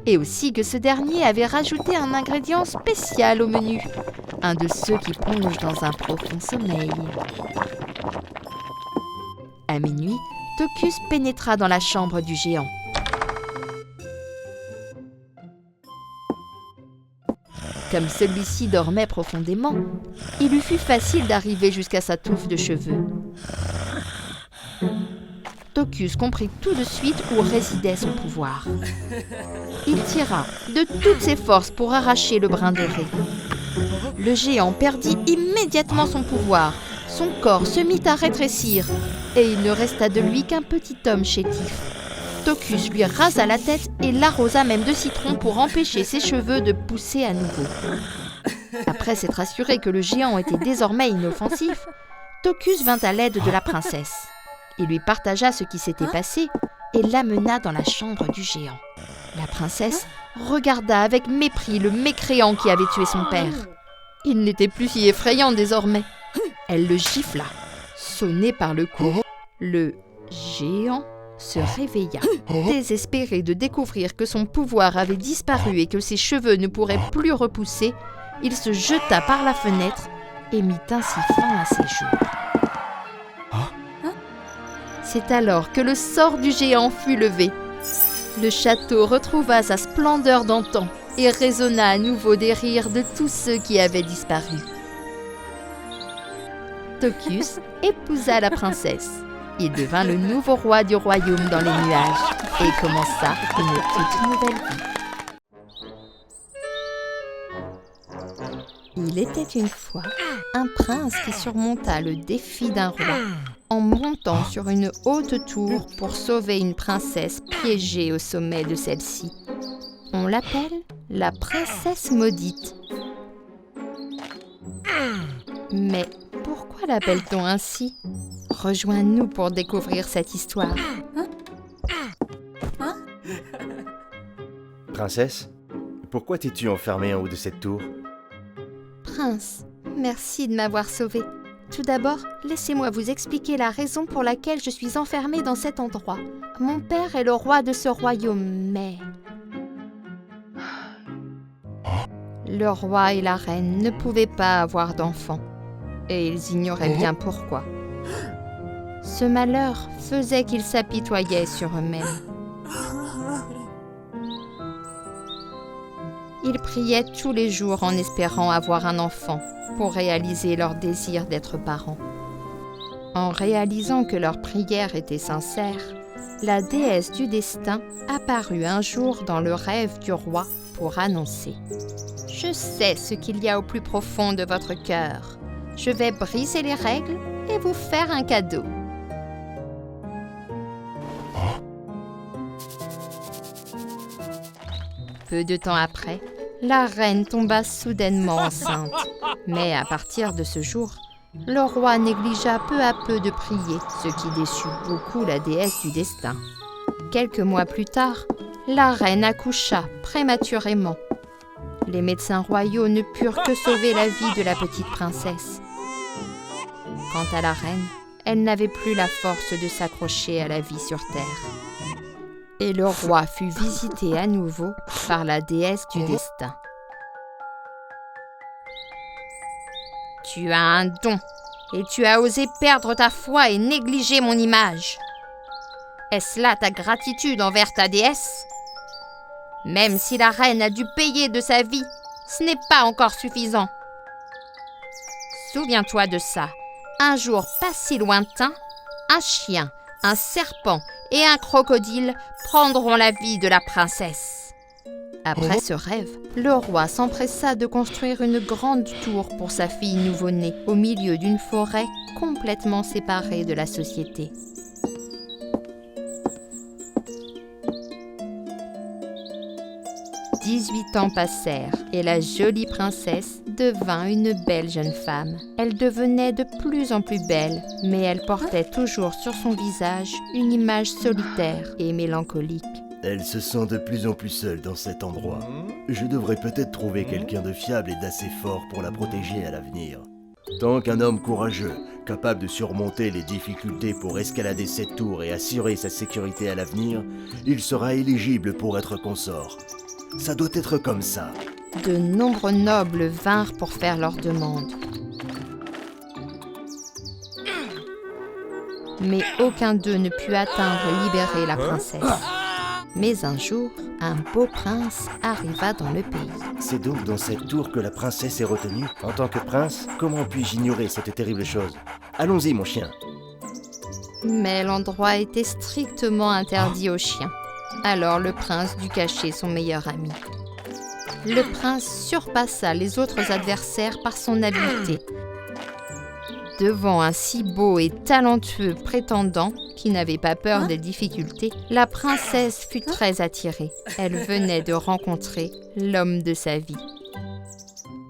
et aussi que ce dernier avait rajouté un ingrédient spécial au menu, un de ceux qui plongent dans un profond sommeil. À minuit, Tokius pénétra dans la chambre du géant. Comme celui-ci dormait profondément, il lui fut facile d'arriver jusqu'à sa touffe de cheveux. Tokius comprit tout de suite où résidait son pouvoir. Il tira de toutes ses forces pour arracher le brin doré. Le géant perdit immédiatement son pouvoir. Son corps se mit à rétrécir et il ne resta de lui qu'un petit homme chétif. Tokius lui rasa la tête et l'arrosa même de citron pour empêcher ses cheveux de pousser à nouveau. Après s'être assuré que le géant était désormais inoffensif, Tokius vint à l'aide de la princesse. Il lui partagea ce qui s'était passé et l'amena dans la chambre du géant. La princesse regarda avec mépris le mécréant qui avait tué son père. Il n'était plus si effrayant désormais. Elle le gifla. Sonné par le coup, le géant se réveilla. Désespéré de découvrir que son pouvoir avait disparu et que ses cheveux ne pourraient plus repousser, il se jeta par la fenêtre et mit ainsi fin à ses jours. C'est alors que le sort du géant fut levé. Le château retrouva sa splendeur d'antan et résonna à nouveau des rires de tous ceux qui avaient disparu. Tokius épousa la princesse. Il devint le nouveau roi du royaume dans les nuages et commença une toute nouvelle vie. Il était une fois un prince qui surmonta le défi d'un roi en montant sur une haute tour pour sauver une princesse piégée au sommet de celle-ci. On l'appelle la princesse maudite. Mais pourquoi l'appelle-t-on ainsi ? Rejoins-nous pour découvrir cette histoire. Princesse, pourquoi t'es-tu enfermée en haut de cette tour ? Prince, merci de m'avoir sauvée. Tout d'abord, laissez-moi vous expliquer la raison pour laquelle je suis enfermée dans cet endroit. Mon père est le roi de ce royaume, mais... Le roi et la reine ne pouvaient pas avoir d'enfants, et ils ignoraient bien pourquoi. Ce malheur faisait qu'ils s'apitoyaient sur eux-mêmes. Ils priaient tous les jours en espérant avoir un enfant pour réaliser leur désir d'être parents. En réalisant que leur prière était sincère, la déesse du destin apparut un jour dans le rêve du roi pour annoncer « Je sais ce qu'il y a au plus profond de votre cœur. Je vais briser les règles et vous faire un cadeau. » Peu de temps après, la reine tomba soudainement enceinte. Mais à partir de ce jour, le roi négligea peu à peu de prier, ce qui déçut beaucoup la déesse du destin. Quelques mois plus tard, la reine accoucha prématurément. Les médecins royaux ne purent que sauver la vie de la petite princesse. Quant à la reine, elle n'avait plus la force de s'accrocher à la vie sur terre. Et le roi fut visité à nouveau par la déesse du destin. Tu as un don, et tu as osé perdre ta foi et négliger mon image. Est-ce là ta gratitude envers ta déesse ? Même si la reine a dû payer de sa vie, ce n'est pas encore suffisant. Souviens-toi de ça. Un jour pas si lointain, un chien, un serpent et un crocodile prendront la vie de la princesse. Après ce rêve, le roi s'empressa de construire une grande tour pour sa fille nouveau-née au milieu d'une forêt complètement séparée de la société. 18 ans passèrent et la jolie princesse devint une belle jeune femme. Elle devenait de plus en plus belle, mais elle portait toujours sur son visage une image solitaire et mélancolique. Elle se sent de plus en plus seule dans cet endroit. Je devrais peut-être trouver quelqu'un de fiable et d'assez fort pour la protéger à l'avenir. Tant qu'un homme courageux, capable de surmonter les difficultés pour escalader cette tour et assurer sa sécurité à l'avenir, il sera éligible pour être consort. Ça doit être comme ça. De nombreux nobles vinrent pour faire leurs demandes. Mais aucun d'eux ne put atteindre et libérer la princesse. Mais un jour, un beau prince arriva dans le pays. C'est donc dans cette tour que la princesse est retenue. En tant que prince, comment puis-je ignorer cette terrible chose? Allons-y, mon chien. Mais l'endroit était strictement interdit aux chiens. Alors le prince dut cacher son meilleur ami. Le prince surpassa les autres adversaires par son habileté. Devant un si beau et talentueux prétendant, qui n'avait pas peur des difficultés, la princesse fut très attirée. Elle venait de rencontrer l'homme de sa vie.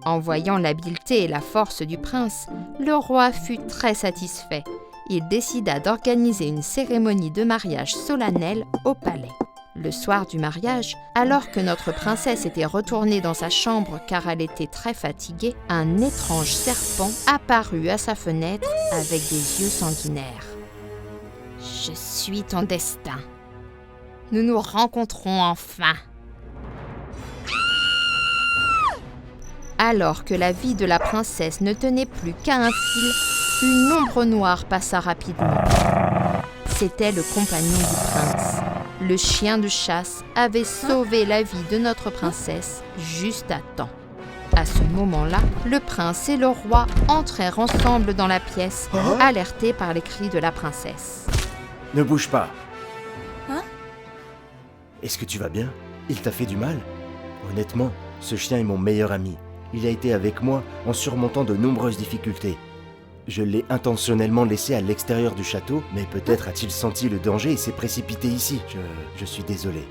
En voyant l'habileté et la force du prince, le roi fut très satisfait. Il décida d'organiser une cérémonie de mariage solennelle au palais. Le soir du mariage, alors que notre princesse était retournée dans sa chambre car elle était très fatiguée, un étrange serpent apparut à sa fenêtre avec des yeux sanguinaires. « Je suis ton destin. Nous nous rencontrons enfin. » Alors que la vie de la princesse ne tenait plus qu'à un fil, une ombre noire passa rapidement. C'était le compagnon du prince. Le chien de chasse avait sauvé la vie de notre princesse juste à temps. À ce moment-là, le prince et le roi entrèrent ensemble dans la pièce, alertés par les cris de la princesse. Ne bouge pas. Est-ce que tu vas bien? Il t'a fait du mal? Honnêtement, ce chien est mon meilleur ami. Il a été avec moi en surmontant de nombreuses difficultés. Je l'ai intentionnellement laissé à l'extérieur du château, mais peut-être a-t-il senti le danger et s'est précipité ici. Je suis désolé.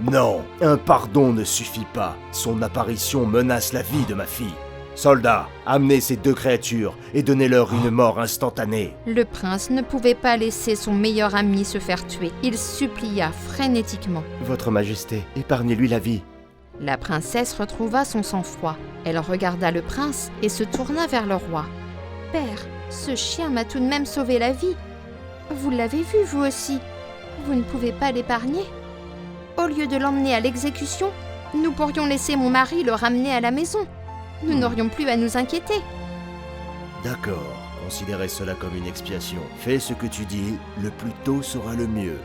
Non, un pardon ne suffit pas. Son apparition menace la vie de ma fille. Soldats, amenez ces deux créatures et donnez-leur une mort instantanée. Le prince ne pouvait pas laisser son meilleur ami se faire tuer. Il supplia frénétiquement. Votre Majesté, épargnez-lui la vie. La princesse retrouva son sang-froid. Elle regarda le prince et se tourna vers le roi. « Père, ce chien m'a tout de même sauvé la vie. Vous l'avez vu, vous aussi. Vous ne pouvez pas l'épargner. Au lieu de l'emmener à l'exécution, nous pourrions laisser mon mari le ramener à la maison. Nous n'aurions plus à nous inquiéter. » D'accord, considérez cela comme une expiation. Fais ce que tu dis, le plus tôt sera le mieux.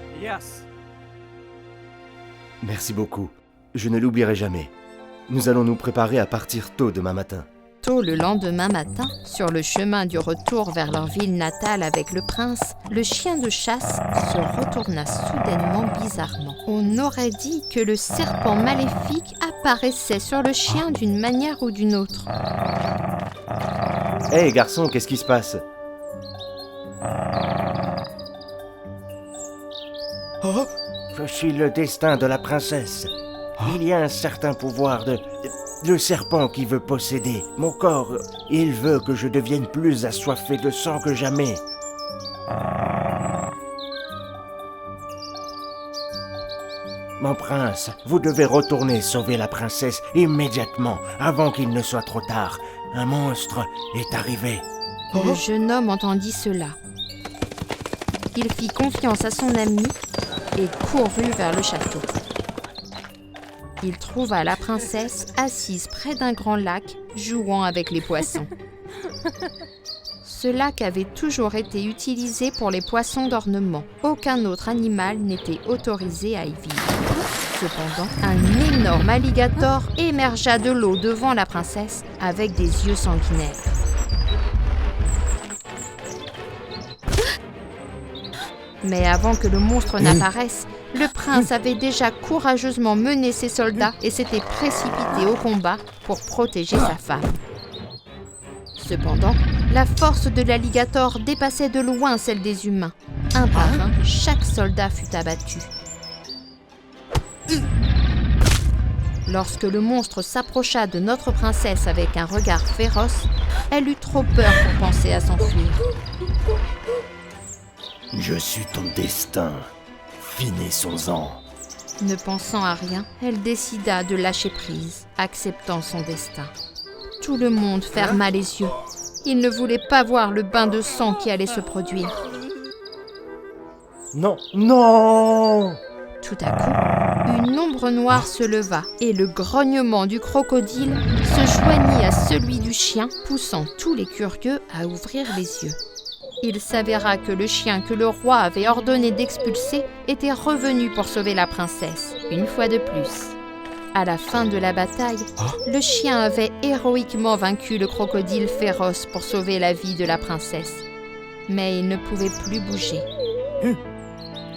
Merci beaucoup. Je ne l'oublierai jamais. Nous allons nous préparer à partir tôt demain matin. Tôt le lendemain matin, sur le chemin du retour vers leur ville natale avec le prince, le chien de chasse se retourna soudainement bizarrement. On aurait dit que le serpent maléfique apparaissait sur le chien d'une manière ou d'une autre. Hé, garçon, qu'est-ce qui se passe? Je suis le destin de la princesse. Il y a un certain pouvoir le serpent qui veut posséder mon corps. Il veut que je devienne plus assoiffé de sang que jamais. Mon prince, vous devez retourner sauver la princesse immédiatement, avant qu'il ne soit trop tard. Un monstre est arrivé. Le jeune homme entendit cela. Il fit confiance à son ami et courut vers le château. Il trouva la princesse assise près d'un grand lac, jouant avec les poissons. Ce lac avait toujours été utilisé pour les poissons d'ornement. Aucun autre animal n'était autorisé à y vivre. Cependant, un énorme alligator émergea de l'eau devant la princesse avec des yeux sanguinaires. Mais avant que le monstre n'apparaisse, le prince avait déjà courageusement mené ses soldats et s'était précipité au combat pour protéger sa femme. Cependant, la force de l'alligator dépassait de loin celle des humains. Un par un, chaque soldat fut abattu. Lorsque le monstre s'approcha de notre princesse avec un regard féroce, elle eut trop peur pour penser à s'enfuir. Je suis ton destin. Finissons-en. Ne pensant à rien, elle décida de lâcher prise, acceptant son destin. Tout le monde ferma les yeux. Il ne voulait pas voir le bain de sang qui allait se produire. Non, non! Tout à coup, une ombre noire se leva et le grognement du crocodile se joignit à celui du chien, poussant tous les curieux à ouvrir les yeux. Il s'avéra que le chien que le roi avait ordonné d'expulser était revenu pour sauver la princesse, une fois de plus. À la fin de la bataille, le chien avait héroïquement vaincu le crocodile féroce pour sauver la vie de la princesse. Mais il ne pouvait plus bouger.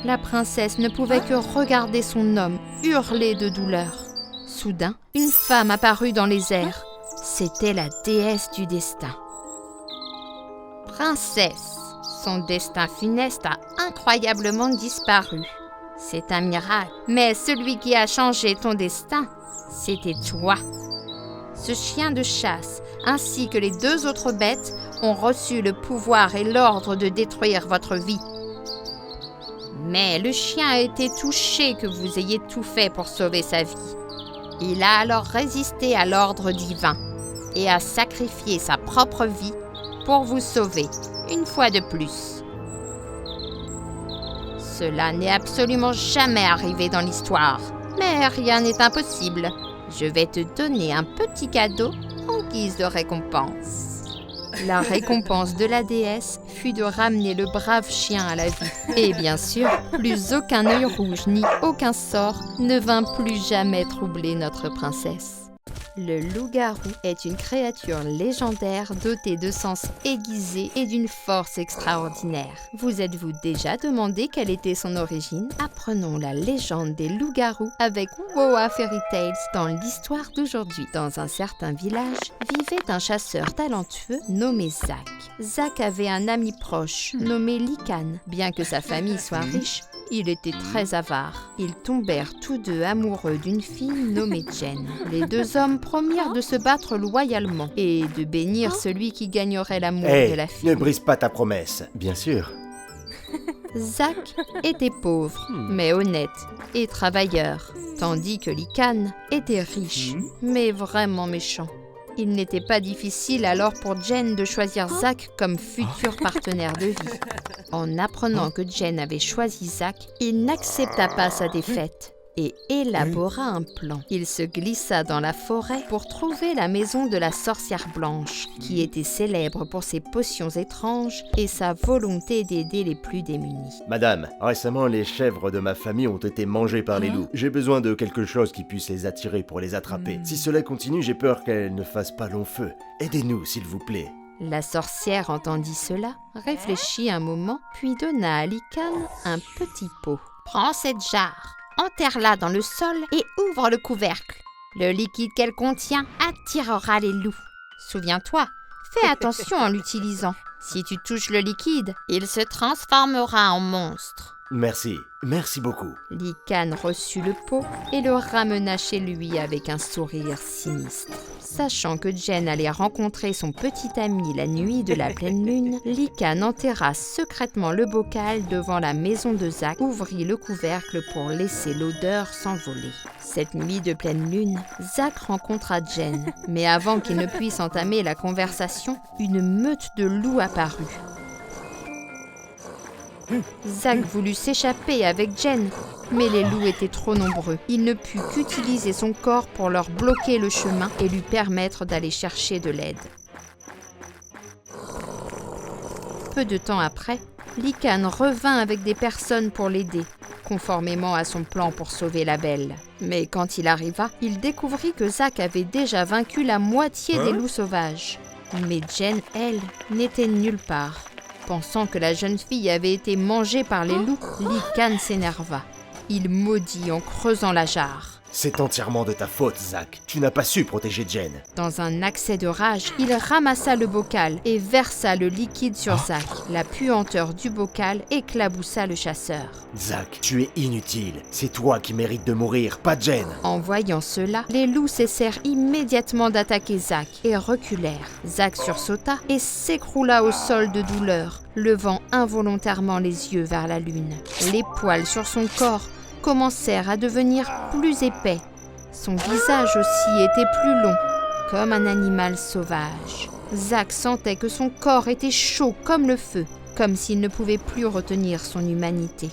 La princesse ne pouvait que regarder son homme hurler de douleur. Soudain, une femme apparut dans les airs. C'était la déesse du destin. Princesse, son destin funeste a incroyablement disparu. C'est un miracle, mais celui qui a changé ton destin, c'était toi. Ce chien de chasse, ainsi que les 2 autres bêtes, ont reçu le pouvoir et l'ordre de détruire votre vie. Mais le chien a été touché que vous ayez tout fait pour sauver sa vie. Il a alors résisté à l'ordre divin et a sacrifié sa propre vie pour vous sauver, une fois de plus. Cela n'est absolument jamais arrivé dans l'histoire, mais rien n'est impossible. Je vais te donner un petit cadeau en guise de récompense. La récompense de la déesse fut de ramener le brave chien à la vie. Et bien sûr, plus aucun œil rouge ni aucun sort ne vint plus jamais troubler notre princesse. Le loup-garou est une créature légendaire dotée de sens aiguisés et d'une force extraordinaire. Vous êtes-vous déjà demandé quelle était son origine? Apprenons la légende des loups-garous avec Woa Fairy Tales dans l'histoire d'aujourd'hui. Dans un certain village, vivait un chasseur talentueux nommé Zach. Zach avait un ami proche nommé Lycan. Bien que sa famille soit riche, il était très avare. Ils tombèrent tous deux amoureux d'une fille nommée Jen. Les 2 hommes promirent de se battre loyalement et de bénir celui qui gagnerait l'amour de la fille. Ne brise pas ta promesse. Bien sûr. Zach était pauvre, mais honnête et travailleur, tandis que Lycan était riche, mais vraiment méchant. Il n'était pas difficile alors pour Jen de choisir Zach comme futur partenaire de vie. En apprenant que Jen avait choisi Zach, il n'accepta pas sa défaite et élabora un plan. Il se glissa dans la forêt pour trouver la maison de la sorcière blanche, qui était célèbre pour ses potions étranges et sa volonté d'aider les plus démunis. Madame, récemment les chèvres de ma famille ont été mangées par les loups. J'ai besoin de quelque chose qui puisse les attirer pour les attraper. Si cela continue, j'ai peur qu'elles ne fassent pas long feu. Aidez-nous, s'il vous plaît. La sorcière entendit cela, réfléchit un moment, puis donna à Lycan un petit pot. Prends cette jarre, enterre-la dans le sol et ouvre le couvercle. Le liquide qu'elle contient attirera les loups. Souviens-toi, fais attention en l'utilisant. Si tu touches le liquide, il se transformera en monstre. Merci beaucoup. Lycan reçut le pot et le ramena chez lui avec un sourire sinistre. Sachant que Jen allait rencontrer son petit ami la nuit de la pleine lune, Lycan enterra secrètement le bocal devant la maison de Zach, ouvrit le couvercle pour laisser l'odeur s'envoler. Cette nuit de pleine lune, Zach rencontra Jen, mais avant qu'il ne puisse entamer la conversation, une meute de loups apparut. Zach voulut s'échapper avec Jen, mais les loups étaient trop nombreux. Il ne put qu'utiliser son corps pour leur bloquer le chemin et lui permettre d'aller chercher de l'aide. Peu de temps après, Lycan revint avec des personnes pour l'aider, conformément à son plan pour sauver la belle. Mais quand il arriva, il découvrit que Zach avait déjà vaincu la moitié des loups sauvages. Mais Jen, elle, n'était nulle part. Pensant que la jeune fille avait été mangée par les loups, Lycan s'énerva. Il maudit en creusant la jarre. C'est entièrement de ta faute, Zach. Tu n'as pas su protéger Jen. Dans un accès de rage, il ramassa le bocal et versa le liquide sur Zach. La puanteur du bocal éclaboussa le chasseur. Zach, tu es inutile. C'est toi qui mérites de mourir, pas Jen. En voyant cela, les loups cessèrent immédiatement d'attaquer Zach et reculèrent. Zach sursauta et s'écroula au sol de douleur, levant involontairement les yeux vers la lune. Les poils sur son corps commencèrent à devenir plus épais. Son visage aussi était plus long, comme un animal sauvage. Zach sentait que son corps était chaud comme le feu, comme s'il ne pouvait plus retenir son humanité.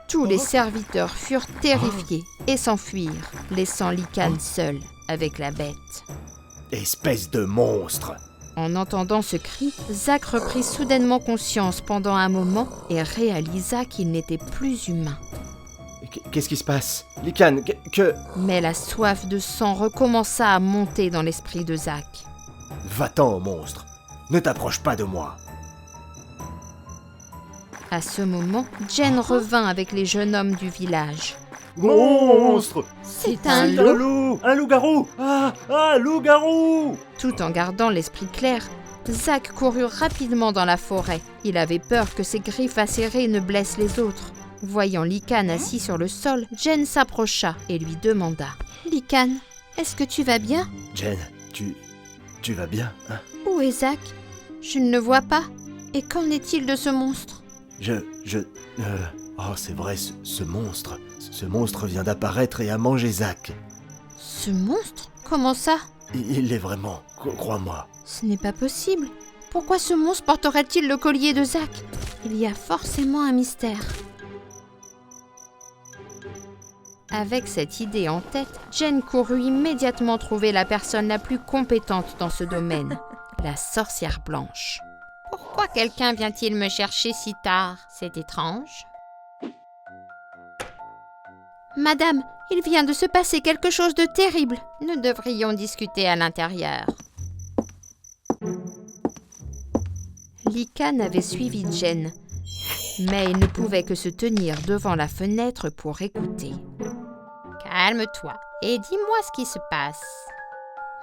Tous les serviteurs furent terrifiés et s'enfuirent, laissant Lycan seul avec la bête. Espèce de monstre! En entendant ce cri, Zach reprit soudainement conscience pendant un moment et réalisa qu'il n'était plus humain. Qu'est-ce qui se passe? Lycan, que... Mais la soif de sang recommença à monter dans l'esprit de Zach. Va-t'en, monstre! Ne t'approche pas de moi! À ce moment, Jen revint avec les jeunes hommes du village. Monstre! C'est un loup! Un loup-garou! Ah, loup-garou! Tout en gardant l'esprit clair, Zach courut rapidement dans la forêt. Il avait peur que ses griffes acérées ne blessent les autres. Voyant Lycan assis sur le sol, Jen s'approcha et lui demanda. « Lycan, est-ce que tu vas bien ?» Jen, tu vas bien, hein? Où est Zach? Je ne le vois pas. Et qu'en est-il de ce monstre? Oh, c'est vrai, ce monstre. Ce monstre vient d'apparaître et a mangé Zach. Ce monstre? Comment ça? Il l'est vraiment, crois-moi. Ce n'est pas possible. Pourquoi ce monstre porterait-il le collier de Zach? Il y a forcément un mystère. Avec cette idée en tête, Jen courut immédiatement trouver la personne la plus compétente dans ce domaine, la sorcière blanche. Pourquoi quelqu'un vient-il me chercher si tard? C'est étrange. Madame, il vient de se passer quelque chose de terrible. Nous devrions discuter à l'intérieur. Lycan avait suivi Jen, mais il ne pouvait que se tenir devant la fenêtre pour écouter. Calme-toi et dis-moi ce qui se passe.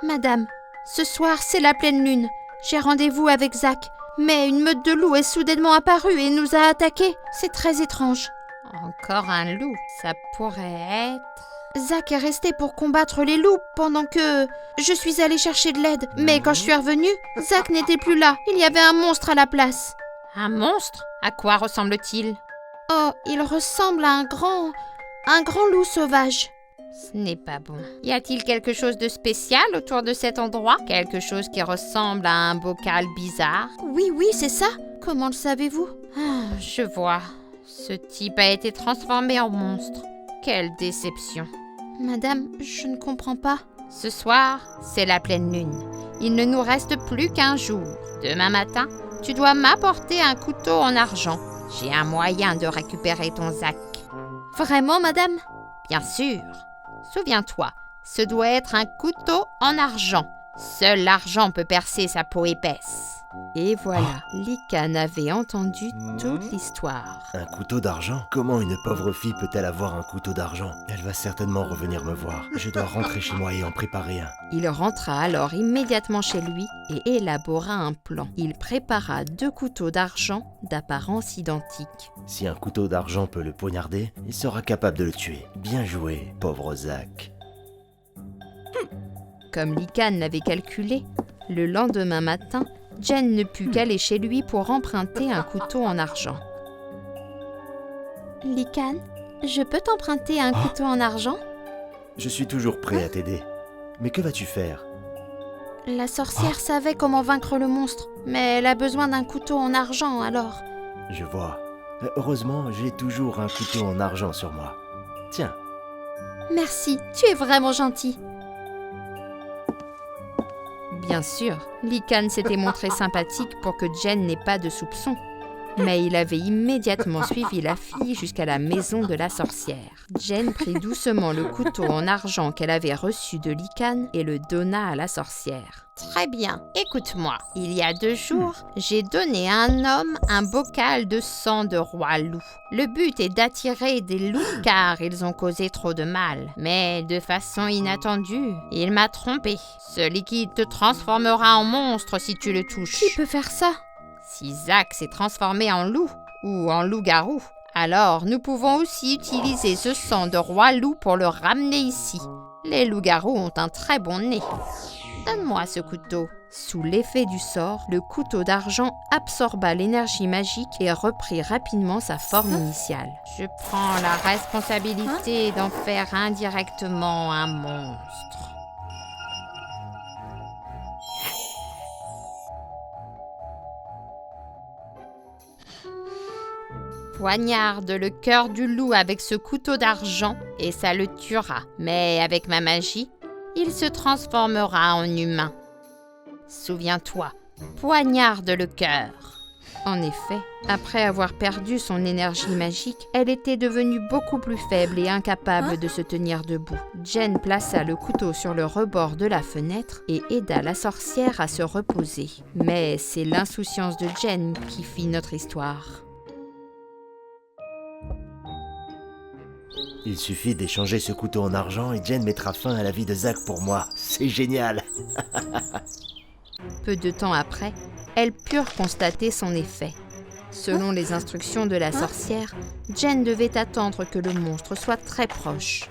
Madame, ce soir c'est la pleine lune. J'ai rendez-vous avec Zach, mais une meute de loups est soudainement apparue et nous a attaqués. C'est très étrange. Encore un loup, ça pourrait être... Zach est resté pour combattre les loups pendant que je suis allée chercher de l'aide. Mais quand je suis revenue, Zach n'était plus là. Il y avait un monstre à la place. Un monstre? À quoi ressemble-t-il? Oh, il ressemble à un grand loup sauvage. Ce n'est pas bon. Y a-t-il quelque chose de spécial autour de cet endroit? Quelque chose qui ressemble à un bocal bizarre? Oui, c'est ça. Comment le savez-vous? Je vois. Ce type a été transformé en monstre. Quelle déception. Madame, je ne comprends pas. Ce soir, c'est la pleine lune. Il ne nous reste plus qu'un jour. Demain matin, tu dois m'apporter un couteau en argent. J'ai un moyen de récupérer ton Zach. Vraiment, madame? Bien sûr. Souviens-toi, ce doit être un couteau en argent. Seul l'argent peut percer sa peau épaisse. Et voilà, Lycan avait entendu toute l'histoire. Un couteau d'argent? Comment une pauvre fille peut-elle avoir un couteau d'argent? Elle va certainement revenir me voir. Je dois rentrer chez moi et en préparer un. Il rentra alors immédiatement chez lui et élabora un plan. Il prépara 2 couteaux d'argent d'apparence identique. Si un couteau d'argent peut le poignarder, il sera capable de le tuer. Bien joué, pauvre Zach. Comme Lycan l'avait calculé, le lendemain matin, Jen ne put qu'aller chez lui pour emprunter un couteau en argent. Lycan, je peux t'emprunter un couteau en argent? Je suis toujours prêt à t'aider. Mais que vas-tu faire? La sorcière savait comment vaincre le monstre, mais elle a besoin d'un couteau en argent alors. Je vois. Heureusement, j'ai toujours un couteau en argent sur moi. Tiens. Merci, tu es vraiment gentil. Bien sûr, Lycan s'était montré sympathique pour que Jen n'ait pas de soupçons. Mais il avait immédiatement suivi la fille jusqu'à la maison de la sorcière. Jen prit doucement le couteau en argent qu'elle avait reçu de Lycane et le donna à la sorcière. Très bien, écoute-moi. Il y a 2 jours, j'ai donné à un homme un bocal de sang de roi loup. Le but est d'attirer des loups car ils ont causé trop de mal. Mais de façon inattendue, il m'a trompé. Ce liquide te transformera en monstre si tu le touches. Qui peut faire ça? Si Zach s'est transformé en loup ou en loup-garou, alors nous pouvons aussi utiliser ce sang de roi loup pour le ramener ici. Les loups-garous ont un très bon nez. Donne-moi ce couteau. Sous l'effet du sort, le couteau d'argent absorba l'énergie magique et reprit rapidement sa forme initiale. Je prends la responsabilité d'en faire indirectement un monstre. Poignarde le cœur du loup avec ce couteau d'argent et ça le tuera. Mais avec ma magie, il se transformera en humain. Souviens-toi, poignarde le cœur. En effet, après avoir perdu son énergie magique, elle était devenue beaucoup plus faible et incapable de se tenir debout. Jen plaça le couteau sur le rebord de la fenêtre et aida la sorcière à se reposer. Mais c'est l'insouciance de Jen qui fit notre histoire. Il suffit d'échanger ce couteau en argent et Jen mettra fin à la vie de Zach pour moi. C'est génial. Peu de temps après, elles purent constater son effet. Selon les instructions de la sorcière, Jen devait attendre que le monstre soit très proche.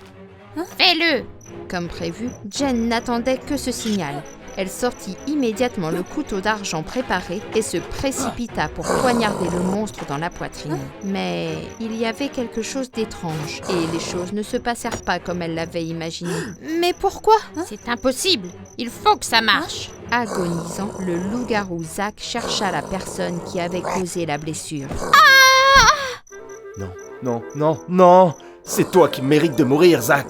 Fais-le! Comme prévu, Jen n'attendait que ce signal. Elle sortit immédiatement le couteau d'argent préparé et se précipita pour poignarder le monstre dans la poitrine. Mais il y avait quelque chose d'étrange et les choses ne se passèrent pas comme elle l'avait imaginé. Mais pourquoi? C'est impossible! Il faut que ça marche! Agonisant, le loup-garou Zach chercha la personne qui avait causé la blessure. Non, non, non, non! C'est toi qui mérites de mourir, Zach!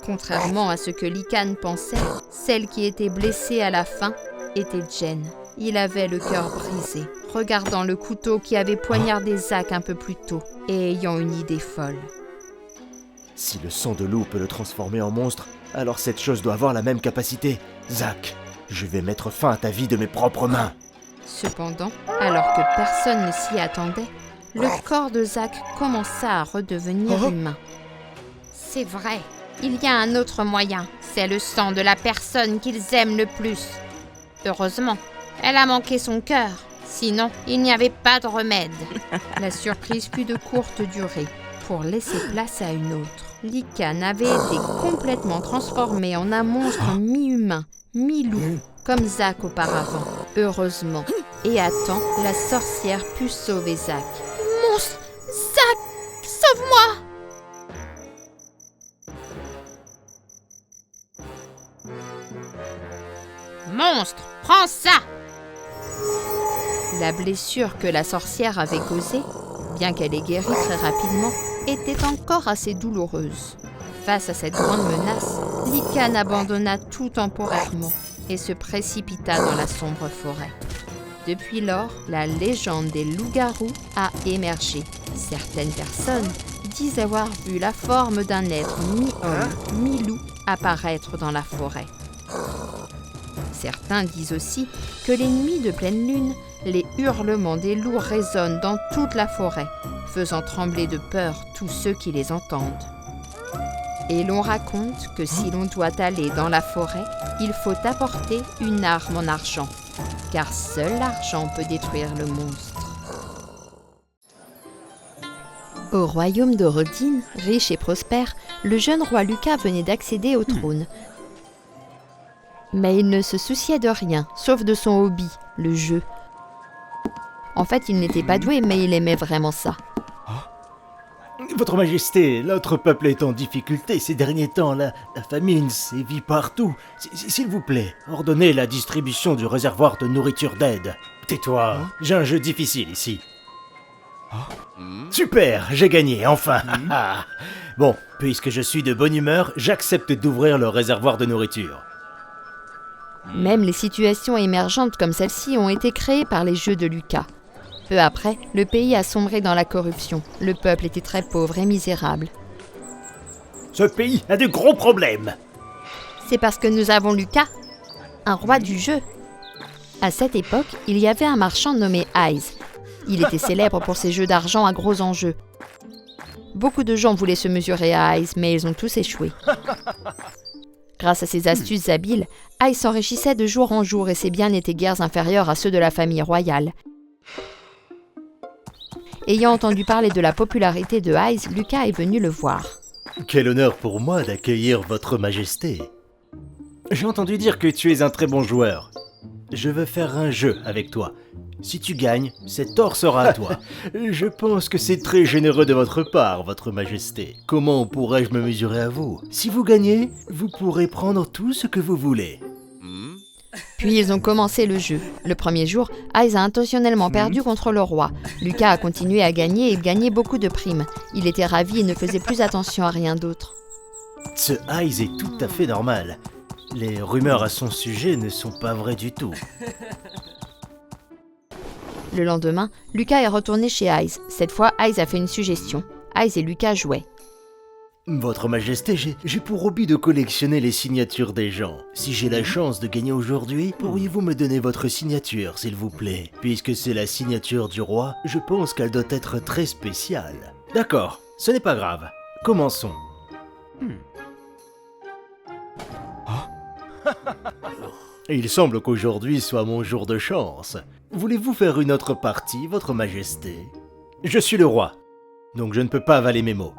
Contrairement à ce que Lycane pensait, celle qui était blessée à la fin était Jen. Il avait le cœur brisé, regardant le couteau qui avait poignardé Zach un peu plus tôt et ayant une idée folle. Si le sang de loup peut le transformer en monstre, alors cette chose doit avoir la même capacité. Zach, je vais mettre fin à ta vie de mes propres mains. Cependant, alors que personne ne s'y attendait, le corps de Zach commença à redevenir humain. C'est vrai. Il y a un autre moyen, c'est le sang de la personne qu'ils aiment le plus. Heureusement, elle a manqué son cœur, sinon il n'y avait pas de remède. La surprise fut de courte durée. Pour laisser place à une autre, Lycane avait été complètement transformée en un monstre mi-humain, mi-loup, comme Zach auparavant. Heureusement, et à temps, la sorcière put sauver Zach. Monstre! Zach! Sauve-moi! Monstre, prends ça! La blessure que la sorcière avait causée, bien qu'elle ait guéri très rapidement, était encore assez douloureuse. Face à cette grande menace, Lycane abandonna tout temporairement et se précipita dans la sombre forêt. Depuis lors, la légende des loups-garous a émergé. Certaines personnes disent avoir vu la forme d'un être mi-homme, mi-loup apparaître dans la forêt. Certains disent aussi que les nuits de pleine lune, les hurlements des loups résonnent dans toute la forêt, faisant trembler de peur tous ceux qui les entendent. Et l'on raconte que si l'on doit aller dans la forêt, il faut apporter une arme en argent, car seul l'argent peut détruire le monstre. Au royaume de Rodine, riche et prospère, le jeune roi Lucas venait d'accéder au trône. Mais il ne se souciait de rien, sauf de son hobby, le jeu. En fait, il n'était pas doué, mais il aimait vraiment ça. Votre Majesté, notre peuple est en difficulté ces derniers temps. La famine sévit partout. S'il vous plaît, ordonnez la distribution du réservoir de nourriture d'aide. Tais-toi, j'ai un jeu difficile ici. Super, j'ai gagné, enfin. Bon, puisque je suis de bonne humeur, j'accepte d'ouvrir le réservoir de nourriture. Même les situations émergentes comme celle-ci ont été créées par les jeux de Lucas. Peu après, le pays a sombré dans la corruption. Le peuple était très pauvre et misérable. Ce pays a de gros problèmes. C'est parce que nous avons Lucas, un roi du jeu. À cette époque, il y avait un marchand nommé Ice. Il était célèbre pour ses jeux d'argent à gros enjeux. Beaucoup de gens voulaient se mesurer à Ice, mais ils ont tous échoué. Grâce à ses astuces habiles, Ice s'enrichissait de jour en jour et ses biens n'étaient guère inférieurs à ceux de la famille royale. Ayant entendu parler de la popularité de Ice, Lucas est venu le voir. Quel honneur pour moi d'accueillir votre majesté. J'ai entendu dire que tu es un très bon joueur. Je veux faire un jeu avec toi. Si tu gagnes, cet or sera à toi. Je pense que c'est très généreux de votre part, votre majesté. Comment pourrais-je me mesurer à vous? Si vous gagnez, vous pourrez prendre tout ce que vous voulez. Puis ils ont commencé le jeu. Le premier jour, Ice a intentionnellement perdu contre le roi. Lucas a continué à gagner et gagné beaucoup de primes. Il était ravi et ne faisait plus attention à rien d'autre. Ce Ice est tout à fait normal. Les rumeurs à son sujet ne sont pas vraies du tout. Le lendemain, Lucas est retourné chez Ice. Cette fois, Ice a fait une suggestion. Ice et Lucas jouaient. Votre majesté, j'ai pour hobby de collectionner les signatures des gens. Si j'ai la chance de gagner aujourd'hui, pourriez-vous me donner votre signature, s'il vous plaît? Puisque c'est la signature du roi, je pense qu'elle doit être très spéciale. D'accord, ce n'est pas grave. Commençons. Il semble qu'aujourd'hui soit mon jour de chance. Voulez-vous faire une autre partie, votre majesté? Je suis le roi, donc je ne peux pas avaler mes mots.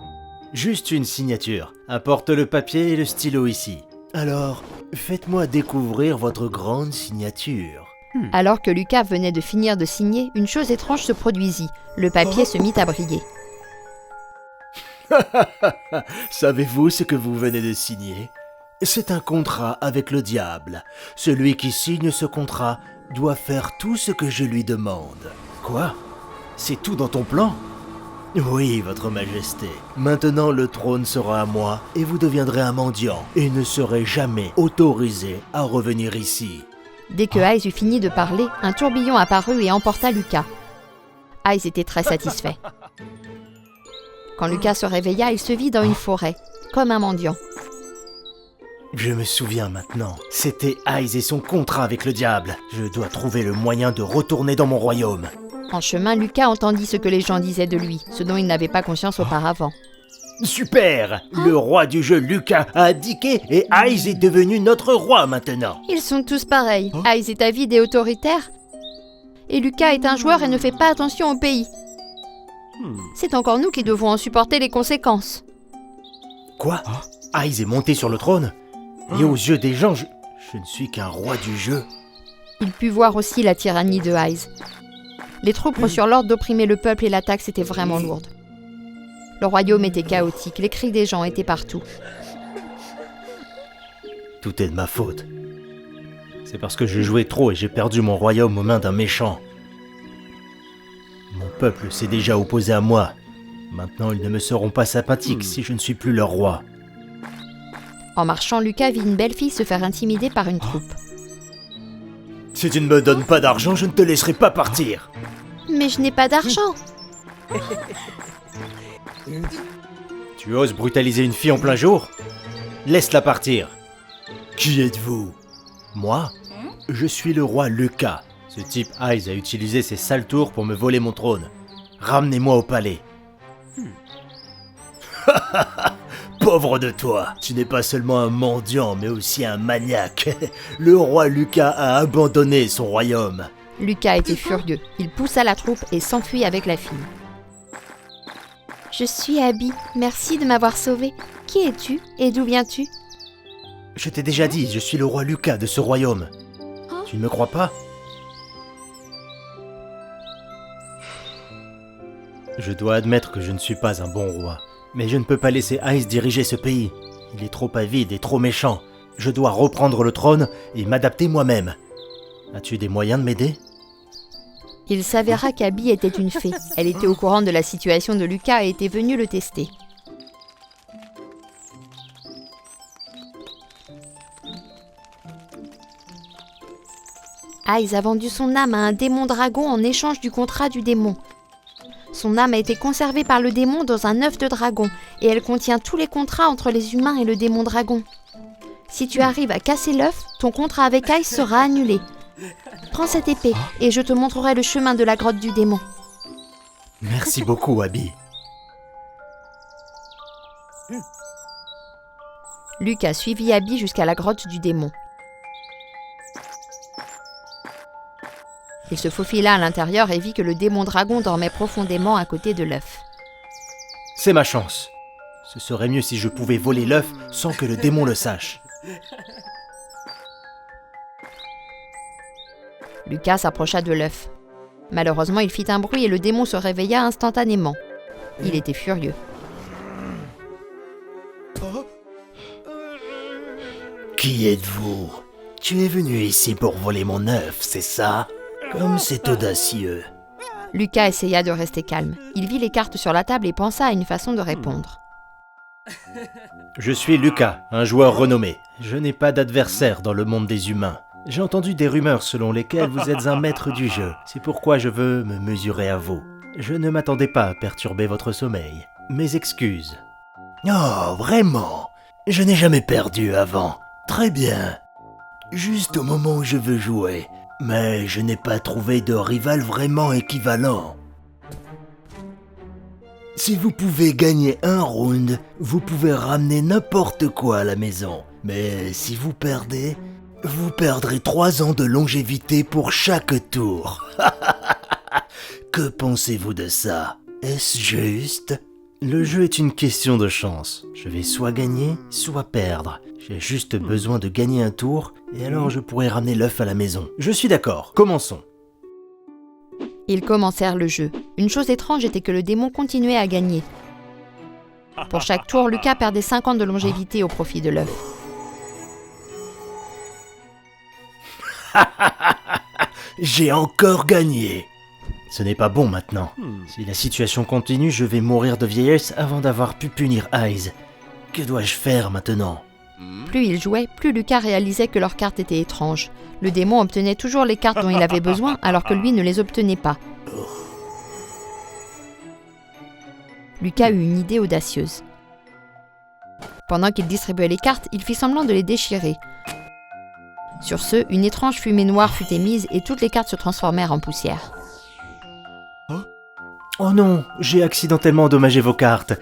Juste une signature. Apporte le papier et le stylo ici. Alors, faites-moi découvrir votre grande signature. Alors que Lucas venait de finir de signer, une chose étrange se produisit. Le papier se mit à briller. Savez-vous ce que vous venez de signer? C'est un contrat avec le diable. Celui qui signe ce contrat doit faire tout ce que je lui demande. Quoi? C'est tout dans ton plan? Oui, votre majesté. Maintenant, le trône sera à moi et vous deviendrez un mendiant et ne serez jamais autorisé à revenir ici. Dès que Ice eut fini de parler, un tourbillon apparut et emporta Lucas. Ice était très satisfait. Quand Lucas se réveilla, il se vit dans une forêt, comme un mendiant. Je me souviens maintenant. C'était Ice et son contrat avec le diable. Je dois trouver le moyen de retourner dans mon royaume. En chemin, Lucas entendit ce que les gens disaient de lui, ce dont il n'avait pas conscience auparavant. Super! Le roi du jeu Lucas a abdiqué et Ice est devenu notre roi maintenant. Ils sont tous pareils. Ice est avide et autoritaire. Et Lucas est un joueur et ne fait pas attention au pays. C'est encore nous qui devons en supporter les conséquences. Quoi? Ice est monté sur le trône? Et aux yeux des gens, je ne suis qu'un roi du jeu. Il put voir aussi la tyrannie de Ice. Les troupes reçurent l'ordre d'opprimer le peuple et la taxe était vraiment lourde. Le royaume était chaotique, les cris des gens étaient partout. Tout est de ma faute. C'est parce que j'ai joué trop et j'ai perdu mon royaume aux mains d'un méchant. Mon peuple s'est déjà opposé à moi. Maintenant, ils ne me seront pas sympathiques si je ne suis plus leur roi. En marchant, Lucas vit une belle fille se faire intimider par une troupe. Si tu ne me donnes pas d'argent, je ne te laisserai pas partir. Mais je n'ai pas d'argent. Tu oses brutaliser une fille en plein jour? Laisse-la partir. Qui êtes-vous? Moi? Je suis le roi Lucas. Ce type Ice a utilisé ses sales tours pour me voler mon trône. Ramenez-moi au palais. Pauvre de toi, tu n'es pas seulement un mendiant, mais aussi un maniaque. Le roi Lucas a abandonné son royaume. Lucas était furieux. Il poussa la troupe et s'enfuit avec la fille. Je suis Abby. Merci de m'avoir sauvé. Qui es-tu et d'où viens-tu? Je t'ai déjà dit, je suis le roi Lucas de ce royaume. Tu ne me crois pas? Je dois admettre que je ne suis pas un bon roi. Mais je ne peux pas laisser Ice diriger ce pays. Il est trop avide et trop méchant. Je dois reprendre le trône et m'adapter moi-même. As-tu des moyens de m'aider? Il s'avéra qu'Abby était une fée. Elle était au courant de la situation de Lucas et était venue le tester. Ice a vendu son âme à un démon dragon en échange du contrat du démon. Son âme a été conservée par le démon dans un œuf de dragon et elle contient tous les contrats entre les humains et le démon dragon. Si tu arrives à casser l'œuf, ton contrat avec Ice sera annulé. Prends cette épée et je te montrerai le chemin de la grotte du démon. Merci beaucoup, Abby. Lucas suivit Abby jusqu'à la grotte du démon. Il se faufila à l'intérieur et vit que le démon dragon dormait profondément à côté de l'œuf. C'est ma chance. Ce serait mieux si je pouvais voler l'œuf sans que le démon le sache. Lucas s'approcha de l'œuf. Malheureusement, il fit un bruit et le démon se réveilla instantanément. Il était furieux. Qui êtes-vous? Tu es venu ici pour voler mon œuf, c'est ça? Comme c'est audacieux. Lucas essaya de rester calme. Il vit les cartes sur la table et pensa à une façon de répondre. Je suis Lucas, un joueur renommé. Je n'ai pas d'adversaire dans le monde des humains. J'ai entendu des rumeurs selon lesquelles vous êtes un maître du jeu. C'est pourquoi je veux me mesurer à vous. Je ne m'attendais pas à perturber votre sommeil. Mes excuses. Oh, vraiment? Je n'ai jamais perdu avant. Très bien. Juste au moment où je veux jouer. Mais je n'ai pas trouvé de rival vraiment équivalent. Si vous pouvez gagner un round, vous pouvez ramener n'importe quoi à la maison. Mais si vous perdez, vous perdrez 3 ans de longévité pour chaque tour. Que pensez-vous de ça? Est-ce juste? Le jeu est une question de chance. Je vais soit gagner, soit perdre. J'ai juste besoin de gagner un tour, et alors je pourrai ramener l'œuf à la maison. Je suis d'accord, commençons. Ils commencèrent le jeu. Une chose étrange était que le démon continuait à gagner. Pour chaque tour, Lucas perdait 5 ans de longévité au profit de l'œuf. J'ai encore gagné. Ce n'est pas bon maintenant. Si la situation continue, je vais mourir de vieillesse avant d'avoir pu punir Ice. Que dois-je faire maintenant? Plus il jouait, plus Lucas réalisait que leurs cartes étaient étranges. Le démon obtenait toujours les cartes dont il avait besoin, alors que lui ne les obtenait pas. Lucas eut une idée audacieuse. Pendant qu'il distribuait les cartes, il fit semblant de les déchirer. Sur ce, une étrange fumée noire fut émise et toutes les cartes se transformèrent en poussière. Oh non, j'ai accidentellement endommagé vos cartes.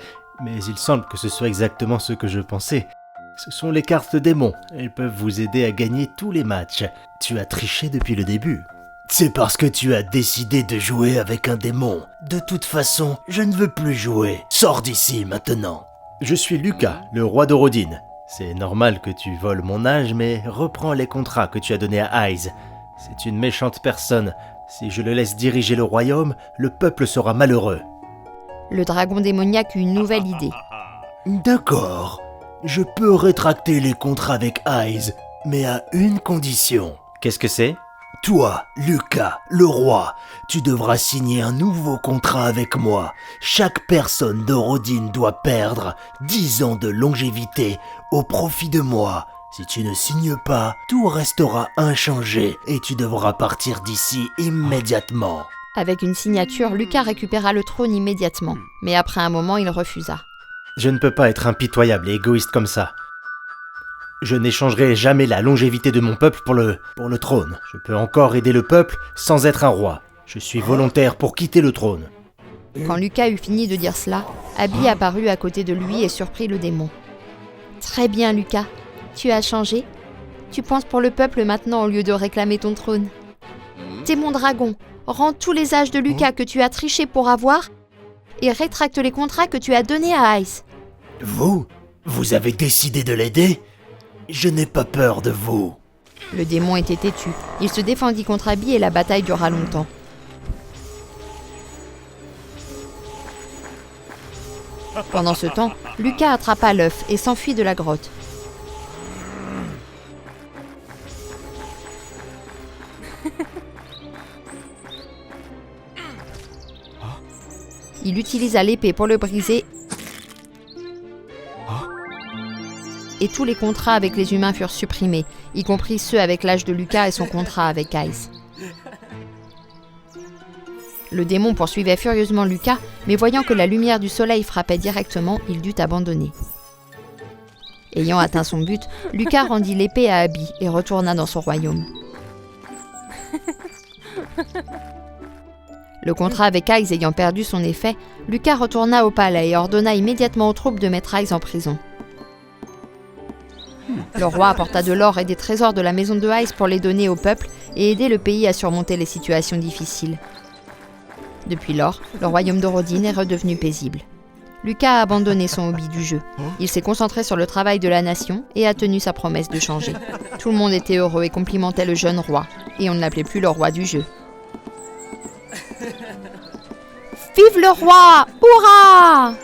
Mais il semble que ce soit exactement ce que je pensais. Ce sont les cartes démons. Elles peuvent vous aider à gagner tous les matchs. Tu as triché depuis le début. C'est parce que tu as décidé de jouer avec un démon. De toute façon, je ne veux plus jouer. Sors d'ici maintenant. Je suis Lucas, le roi de Rodin. C'est normal que tu voles mon âge, mais reprends les contrats que tu as donnés à Ice. C'est une méchante personne. Si je le laisse diriger le royaume, le peuple sera malheureux. Le dragon démoniaque eut une nouvelle idée. D'accord. Je peux rétracter les contrats avec Ice, mais à une condition. Qu'est-ce que c'est? Toi, Lucas, le roi, tu devras signer un nouveau contrat avec moi. Chaque personne de Rodin doit perdre 10 ans de longévité au profit de moi. Si tu ne signes pas, tout restera inchangé et tu devras partir d'ici immédiatement. Avec une signature, Lucas récupéra le trône immédiatement. Mais après un moment, il refusa. Je ne peux pas être impitoyable et égoïste comme ça. Je n'échangerai jamais la longévité de mon peuple pour le trône. Je peux encore aider le peuple sans être un roi. Je suis volontaire pour quitter le trône. Quand Lucas eut fini de dire cela, Abby apparut à côté de lui et surprit le démon. Très bien, Lucas. Tu as changé. Tu penses pour le peuple maintenant au lieu de réclamer ton trône. Démon dragon, rends tous les âges de Lucas que tu as triché pour avoir et rétracte les contrats que tu as donnés à Ice. Vous avez décidé de l'aider? Je n'ai pas peur de vous. Le démon était têtu. Il se défendit contre Abby et la bataille dura longtemps. Pendant ce temps, Lucas attrapa l'œuf et s'enfuit de la grotte. Il utilisa l'épée pour le briser et tous les contrats avec les humains furent supprimés, y compris ceux avec l'âge de Lucas et son contrat avec Ice. Le démon poursuivait furieusement Lucas, mais voyant que la lumière du soleil frappait directement, il dut abandonner. Ayant atteint son but, Lucas rendit l'épée à Abby et retourna dans son royaume. Le contrat avec Ice ayant perdu son effet, Lucas retourna au palais et ordonna immédiatement aux troupes de mettre Ice en prison. Le roi apporta de l'or et des trésors de la maison de Ice pour les donner au peuple et aider le pays à surmonter les situations difficiles. Depuis lors, le royaume de Rodin est redevenu paisible. Lucas a abandonné son hobby du jeu. Il s'est concentré sur le travail de la nation et a tenu sa promesse de changer. Tout le monde était heureux et complimentait le jeune roi, et on ne l'appelait plus le roi du jeu. Vive le roi! Hurrah!